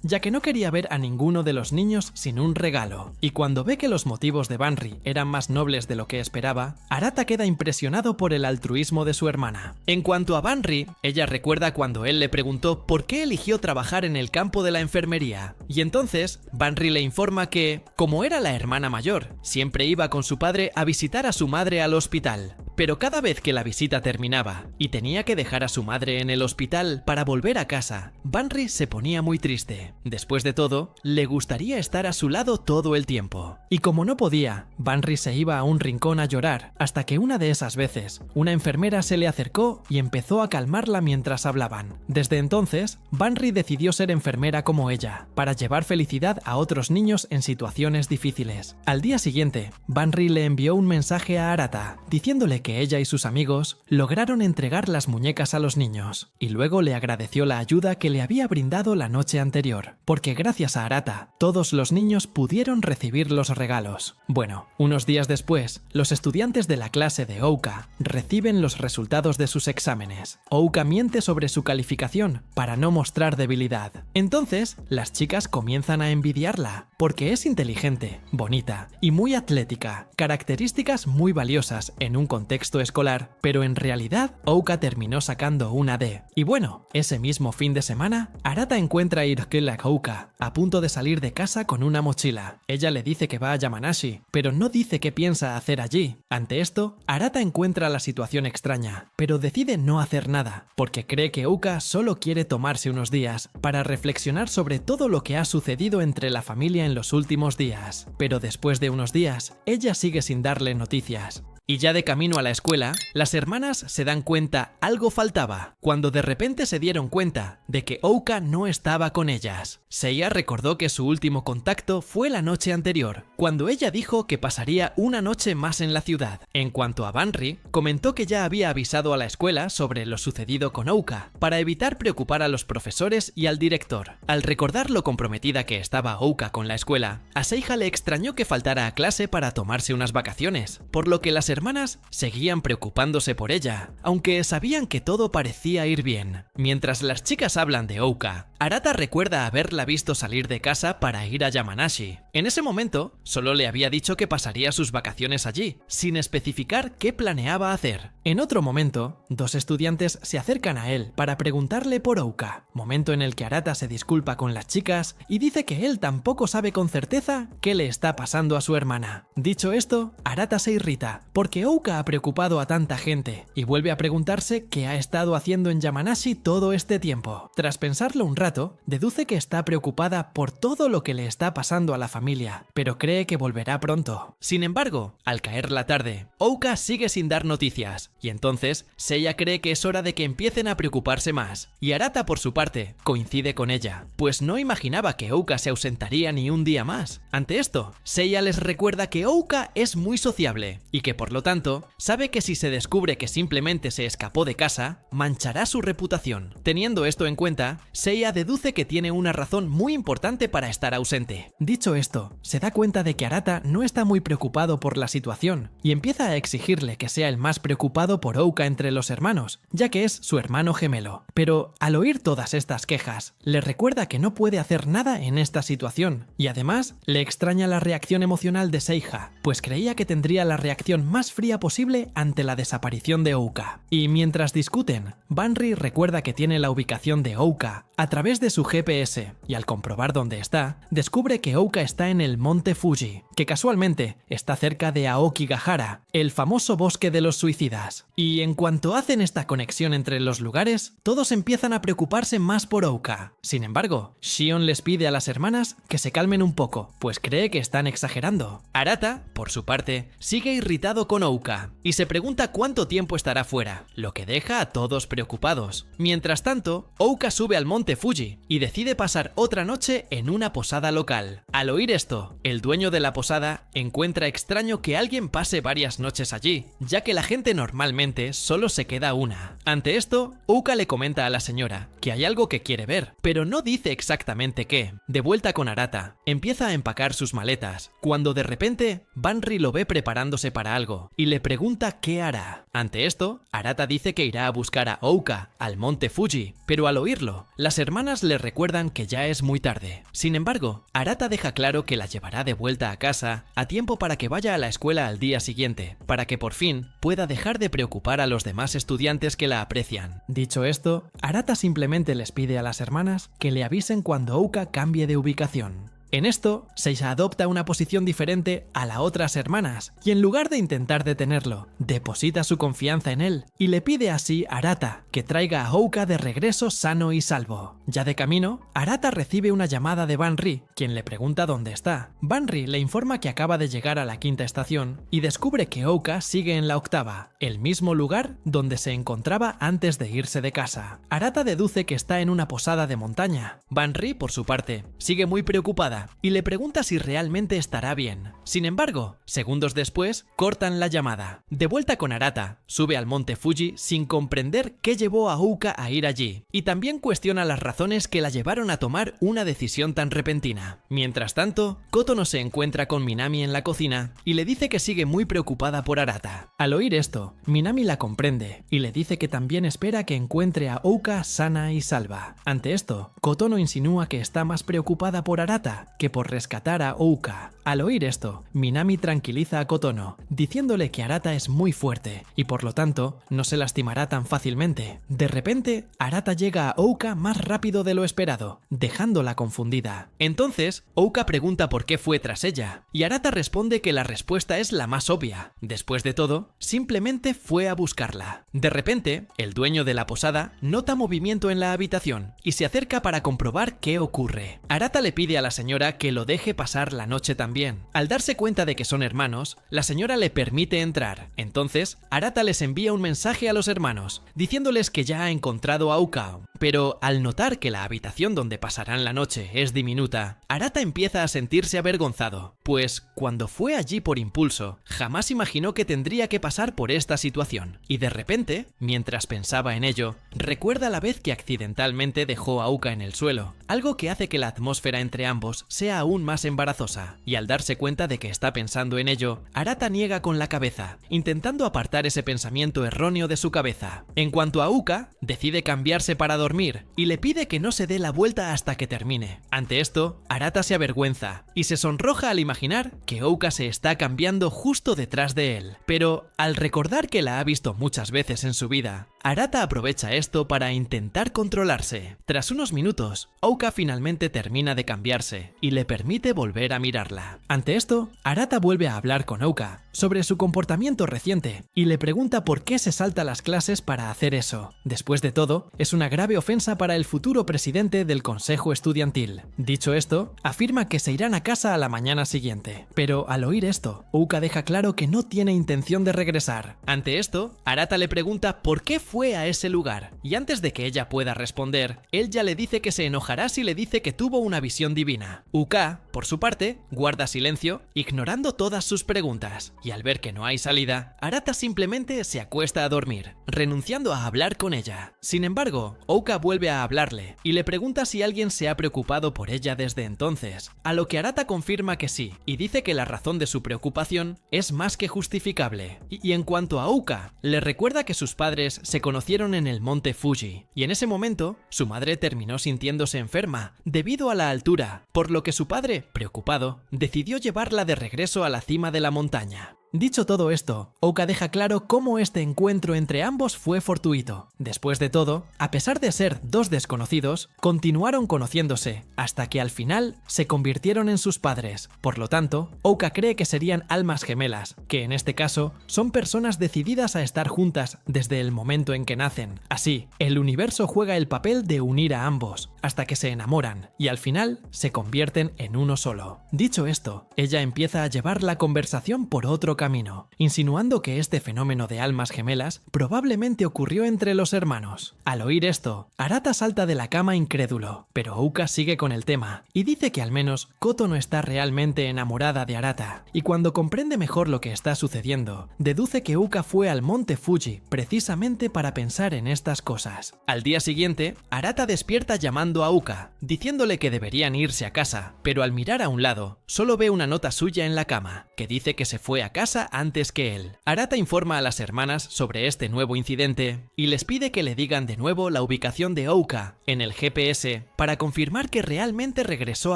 ya que no quería ver a ninguno de los niños sin un regalo. Y cuando ve que los motivos de Banri eran más nobles de lo que esperaba, Arata queda impresionado por el altruismo de su hermana. En cuanto a Banri, ella recuerda cuando él le preguntó por qué eligió trabajar en el campo de la enfermería, y entonces Banri le informa que, como era la hermana mayor, siempre iba con su padre a visitar a su madre al hospital, pero cada vez que la visita terminaba y tenía que dejar a su madre en el hospital para volver a casa, Banri se ponía muy triste. Después de todo, le gustaría estar a su lado todo el tiempo. Y como no podía, Banri se iba a un rincón a llorar, hasta que una de esas veces, una enfermera se le acercó y empezó a calmarla mientras hablaban. Desde entonces, Banri decidió ser enfermera como ella, para llevar felicidad a otros niños en situaciones difíciles. Al día siguiente, Banri le envió un mensaje a Arata, diciéndole que ella y sus amigos lograron entregar las muñecas a los niños, y luego le agradeció la ayuda que le había brindado la noche anterior, porque gracias a Arata, todos los niños pudieron recibir los regalos. Bueno, unos días después, los estudiantes de la clase de Ouka reciben los resultados de sus exámenes. Ouka miente sobre su calificación para no mostrar debilidad. Entonces, las chicas comienzan a envidiarla, porque es inteligente, bonita y muy atlética, características muy valiosas en un contexto contexto escolar, pero en realidad Ouka terminó sacando una D. Y bueno, ese mismo fin de semana, Arata encuentra a Hirokila Ouka a punto de salir de casa con una mochila. Ella le dice que va a Yamanashi, pero no dice qué piensa hacer allí. Ante esto, Arata encuentra la situación extraña, pero decide no hacer nada, porque cree que Ouka solo quiere tomarse unos días para reflexionar sobre todo lo que ha sucedido entre la familia en los últimos días. Pero después de unos días, ella sigue sin darle noticias. Y ya de camino a la escuela, las hermanas se dan cuenta algo faltaba, cuando de repente se dieron cuenta de que Ouka no estaba con ellas. Seiya recordó que su último contacto fue la noche anterior, cuando ella dijo que pasaría una noche más en la ciudad. En cuanto a Banri, comentó que ya había avisado a la escuela sobre lo sucedido con Ouka, para evitar preocupar a los profesores y al director. Al recordar lo comprometida que estaba Ouka con la escuela, a Seiya le extrañó que faltara a clase para tomarse unas vacaciones, por lo que las hermanas seguían preocupándose por ella, aunque sabían que todo parecía ir bien. Mientras las chicas hablan de Ouka, Arata recuerda haberla visto salir de casa para ir a Yamanashi. En ese momento, solo le había dicho que pasaría sus vacaciones allí, sin especificar qué planeaba hacer. En otro momento, dos estudiantes se acercan a él para preguntarle por Ouka, momento en el que Arata se disculpa con las chicas y dice que él tampoco sabe con certeza qué le está pasando a su hermana. Dicho esto, Arata se irrita, porque Ouka ha preocupado a tanta gente, y vuelve a preguntarse qué ha estado haciendo en Yamanashi todo este tiempo. Tras pensarlo un rato, deduce que está preocupada por todo lo que le está pasando a la familia, pero cree que volverá pronto. Sin embargo, al caer la tarde, Ouka sigue sin dar noticias, y entonces Seiya cree que es hora de que empiecen a preocuparse más, y Arata por su parte coincide con ella, pues no imaginaba que Ouka se ausentaría ni un día más. Ante esto, Seiya les recuerda que Ouka es muy sociable, y que por lo tanto, sabe que si se descubre que simplemente se escapó de casa, manchará su reputación. Teniendo esto en cuenta, Seiya deduce que tiene una razón muy importante para estar ausente. Dicho esto, se da cuenta de que Arata no está muy preocupado por la situación, y empieza a exigirle que sea el más preocupado por Ouka entre los hermanos, ya que es su hermano gemelo. Pero al oír todas estas quejas, le recuerda que no puede hacer nada en esta situación, y además le extraña la reacción emocional de Seiya, pues creía que tendría la reacción más fría posible ante la desaparición de Ouka. Y mientras discuten, Banri recuerda que tiene la ubicación de Ouka a través de su GPS, y al comprobar dónde está, descubre que Ouka está en el monte Fuji, que casualmente está cerca de Aokigahara, el famoso bosque de los suicidas. Y en cuanto hacen esta conexión entre los lugares, todos empiezan a preocuparse más por Ouka. Sin embargo, Shion les pide a las hermanas que se calmen un poco, pues cree que están exagerando. Arata, por su parte, sigue irritado con Ouka, y se pregunta cuánto tiempo estará fuera, lo que deja a todos preocupados. Mientras tanto, Ouka sube al monte Fuji y decide pasar otra noche en una posada local. Al oír esto, el dueño de la posada encuentra extraño que alguien pase varias noches allí, ya que la gente normalmente solo se queda una. Ante esto, Ouka le comenta a la señora que hay algo que quiere ver, pero no dice exactamente qué. De vuelta con Arata, empieza a empacar sus maletas, cuando de repente Banri lo ve preparándose para algo y le pregunta qué hará. Ante esto, Arata dice que irá a buscar a Ouka al monte Fuji, pero al oírlo, las hermanas le recuerdan que ya es muy tarde. Sin embargo, Arata deja claro que la llevará de vuelta a casa a tiempo para que vaya a la escuela al día siguiente, para que por fin pueda dejar de preocupar a los demás estudiantes que la aprecian. Dicho esto, Arata simplemente les pide a las hermanas que le avisen cuando Ouka cambie de ubicación. En esto, Seiya adopta una posición diferente a las otras hermanas y en lugar de intentar detenerlo, deposita su confianza en él y le pide así a Arata que traiga a Ouka de regreso sano y salvo. Ya de camino, Arata recibe una llamada de Banri, quien le pregunta dónde está. Banri le informa que acaba de llegar a la 5ª estación y descubre que Ouka sigue en la 8ª, el mismo lugar donde se encontraba antes de irse de casa. Arata deduce que está en una posada de montaña. Banri, por su parte, sigue muy preocupada y le pregunta si realmente estará bien. Sin embargo, segundos después, cortan la llamada. De vuelta con Arata, sube al monte Fuji sin comprender qué llevó a Ouka a ir allí, y también cuestiona las razones que la llevaron a tomar una decisión tan repentina. Mientras tanto, Kotono se encuentra con Minami en la cocina y le dice que sigue muy preocupada por Arata. Al oír esto, Minami la comprende y le dice que también espera que encuentre a Ouka sana y salva. Ante esto, Kotono insinúa que está más preocupada por Arata Arata que por rescatar a Ouka. Al oír esto, Minami tranquiliza a Kotono, diciéndole que Arata es muy fuerte y por lo tanto no se lastimará tan fácilmente. De repente, Arata llega a Ouka más rápido de lo esperado, dejándola confundida. Entonces, Ouka pregunta por qué fue tras ella, y Arata responde que la respuesta es la más obvia. Después de todo, simplemente fue a buscarla. De repente, el dueño de la posada nota movimiento en la habitación y se acerca para comprobar qué ocurre. Arata le pide a la señora que lo deje pasar la noche también. Al darse cuenta de que son hermanos, la señora le permite entrar. Entonces, Arata les envía un mensaje a los hermanos, diciéndoles que ya ha encontrado a Ukao. Pero al notar que la habitación donde pasarán la noche es diminuta, Arata empieza a sentirse avergonzado, pues cuando fue allí por impulso, jamás imaginó que tendría que pasar por esta situación. Y de repente, mientras pensaba en ello, recuerda la vez que accidentalmente dejó a Uka en el suelo, algo que hace que la atmósfera entre ambos sea aún más embarazosa. Y al darse cuenta de que está pensando en ello, Arata niega con la cabeza, intentando apartar ese pensamiento erróneo de su cabeza. En cuanto a Uka, decide cambiarse para dormir y le pide que no se dé la vuelta hasta que termine. Ante esto, Arata se avergüenza y se sonroja al imaginar que Uka se está cambiando justo detrás de él. Pero al recordar que la ha visto muchas veces en su vida, Arata aprovecha esto para intentar controlarse. Tras unos minutos, Uka finalmente termina de cambiarse y le permite volver a mirarla. Ante esto, Arata vuelve a hablar con Uka sobre su comportamiento reciente y le pregunta por qué se salta las clases para hacer eso. Después de todo, es una grave ofensa para el futuro presidente del consejo estudiantil. Dicho esto, afirma que se irán a casa a la mañana siguiente. Pero al oír esto, Uka deja claro que no tiene intención de regresar. Ante esto, Arata le pregunta por qué fue a ese lugar, y antes de que ella pueda responder, él ya le dice que se enojará si le dice que tuvo una visión divina. Uka, por su parte, guarda silencio, ignorando todas sus preguntas, y al ver que no hay salida, Arata simplemente se acuesta a dormir, renunciando a hablar con ella. Sin embargo, Uka vuelve a hablarle, y le pregunta si alguien se ha preocupado por ella desde entonces, a lo que Arata confirma que sí, y dice que la razón de su preocupación es más que justificable. Y en cuanto a Uka, le recuerda que sus padres se conocieron en el monte Fuji, y en ese momento, su madre terminó sintiéndose enferma, debido a la altura, por lo que su padre, preocupado, decidió llevarla de regreso a la cima de la montaña. Dicho todo esto, Uka deja claro cómo este encuentro entre ambos fue fortuito. Después de todo, a pesar de ser dos desconocidos, continuaron conociéndose, hasta que al final se convirtieron en sus padres. Por lo tanto, Uka cree que serían almas gemelas, que en este caso son personas decididas a estar juntas desde el momento en que nacen. Así, el universo juega el papel de unir a ambos, hasta que se enamoran, y al final se convierten en uno solo. Dicho esto, ella empieza a llevar la conversación por otro camino, insinuando que este fenómeno de almas gemelas probablemente ocurrió entre los hermanos. Al oír esto, Arata salta de la cama incrédulo, pero Uka sigue con el tema y dice que al menos Koto no está realmente enamorada de Arata, y cuando comprende mejor lo que está sucediendo, deduce que Uka fue al monte Fuji precisamente para pensar en estas cosas. Al día siguiente, Arata despierta llamando a Uka, diciéndole que deberían irse a casa, pero al mirar a un lado, solo ve una nota suya en la cama, que dice que se fue a casa antes que él. Arata informa a las hermanas sobre este nuevo incidente y les pide que le digan de nuevo la ubicación de Uka en el GPS para confirmar que realmente regresó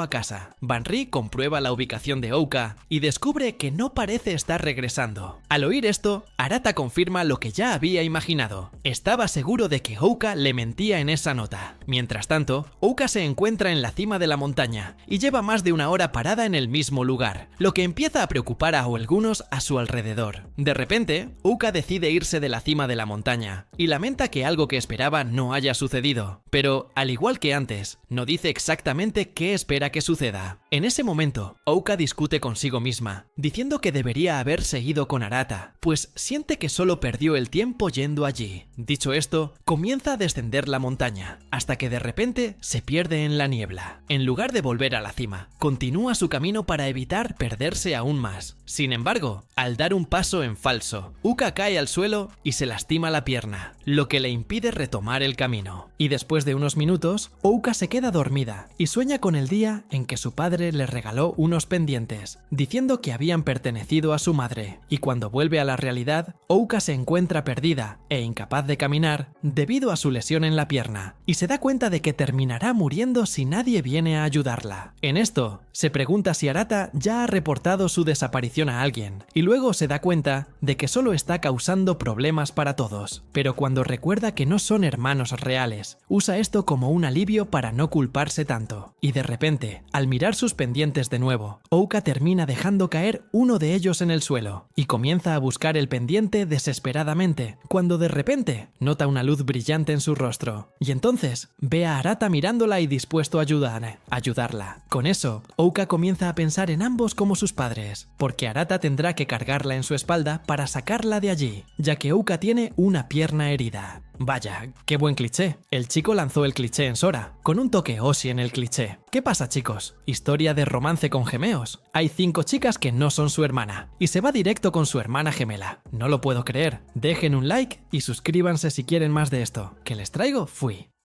a casa. Banri comprueba la ubicación de Uka y descubre que no parece estar regresando. Al oír esto, Arata confirma lo que ya había imaginado. Estaba seguro de que Uka le mentía en esa nota. Mientras tanto, Uka se encuentra en la cima de la montaña y lleva más de una hora parada en el mismo lugar, lo que empieza a preocupar a algunos a su alrededor. De repente, Uka decide irse de la cima de la montaña y lamenta que algo que esperaba no haya sucedido, pero al igual que antes, no dice exactamente qué espera que suceda. En ese momento, Uka discute consigo misma, diciendo que debería haberse ido con Arata, pues siente que solo perdió el tiempo yendo allí. Dicho esto, comienza a descender la montaña, hasta que de repente se pierde en la niebla. En lugar de volver a la cima, continúa su camino para evitar perderse aún más. Sin embargo, al dar un paso en falso, Uka cae al suelo y se lastima la pierna, lo que le impide retomar el camino. Y después de unos minutos, Uka se queda dormida y sueña con el día en que su padre padre le regaló unos pendientes, diciendo que habían pertenecido a su madre, y cuando vuelve a la realidad, Ouka se encuentra perdida e incapaz de caminar debido a su lesión en la pierna, y se da cuenta de que terminará muriendo si nadie viene a ayudarla. En esto, se pregunta si Arata ya ha reportado su desaparición a alguien, y luego se da cuenta de que solo está causando problemas para todos. Pero cuando recuerda que no son hermanos reales, usa esto como un alivio para no culparse tanto. Y de repente, al mirar sus pendientes de nuevo, Ouka termina dejando caer uno de ellos en el suelo, y comienza a buscar el pendiente desesperadamente, cuando de repente nota una luz brillante en su rostro, y entonces ve a Arata mirándola y dispuesto a ayudarla. Con eso, Ouka comienza a pensar en ambos como sus padres, porque Arata tendrá que cargarla en su espalda para sacarla de allí, ya que Ouka tiene una pierna herida. Vaya, qué buen cliché. El chico lanzó el cliché en Sora, con un toque Oshi en el cliché. ¿Qué pasa, chicos? Historia de romance con gemeos. Hay 5 chicas que no son su hermana, y se va directo con su hermana gemela. No lo puedo creer. Dejen un like y suscríbanse si quieren más de esto. Que les traigo, fui.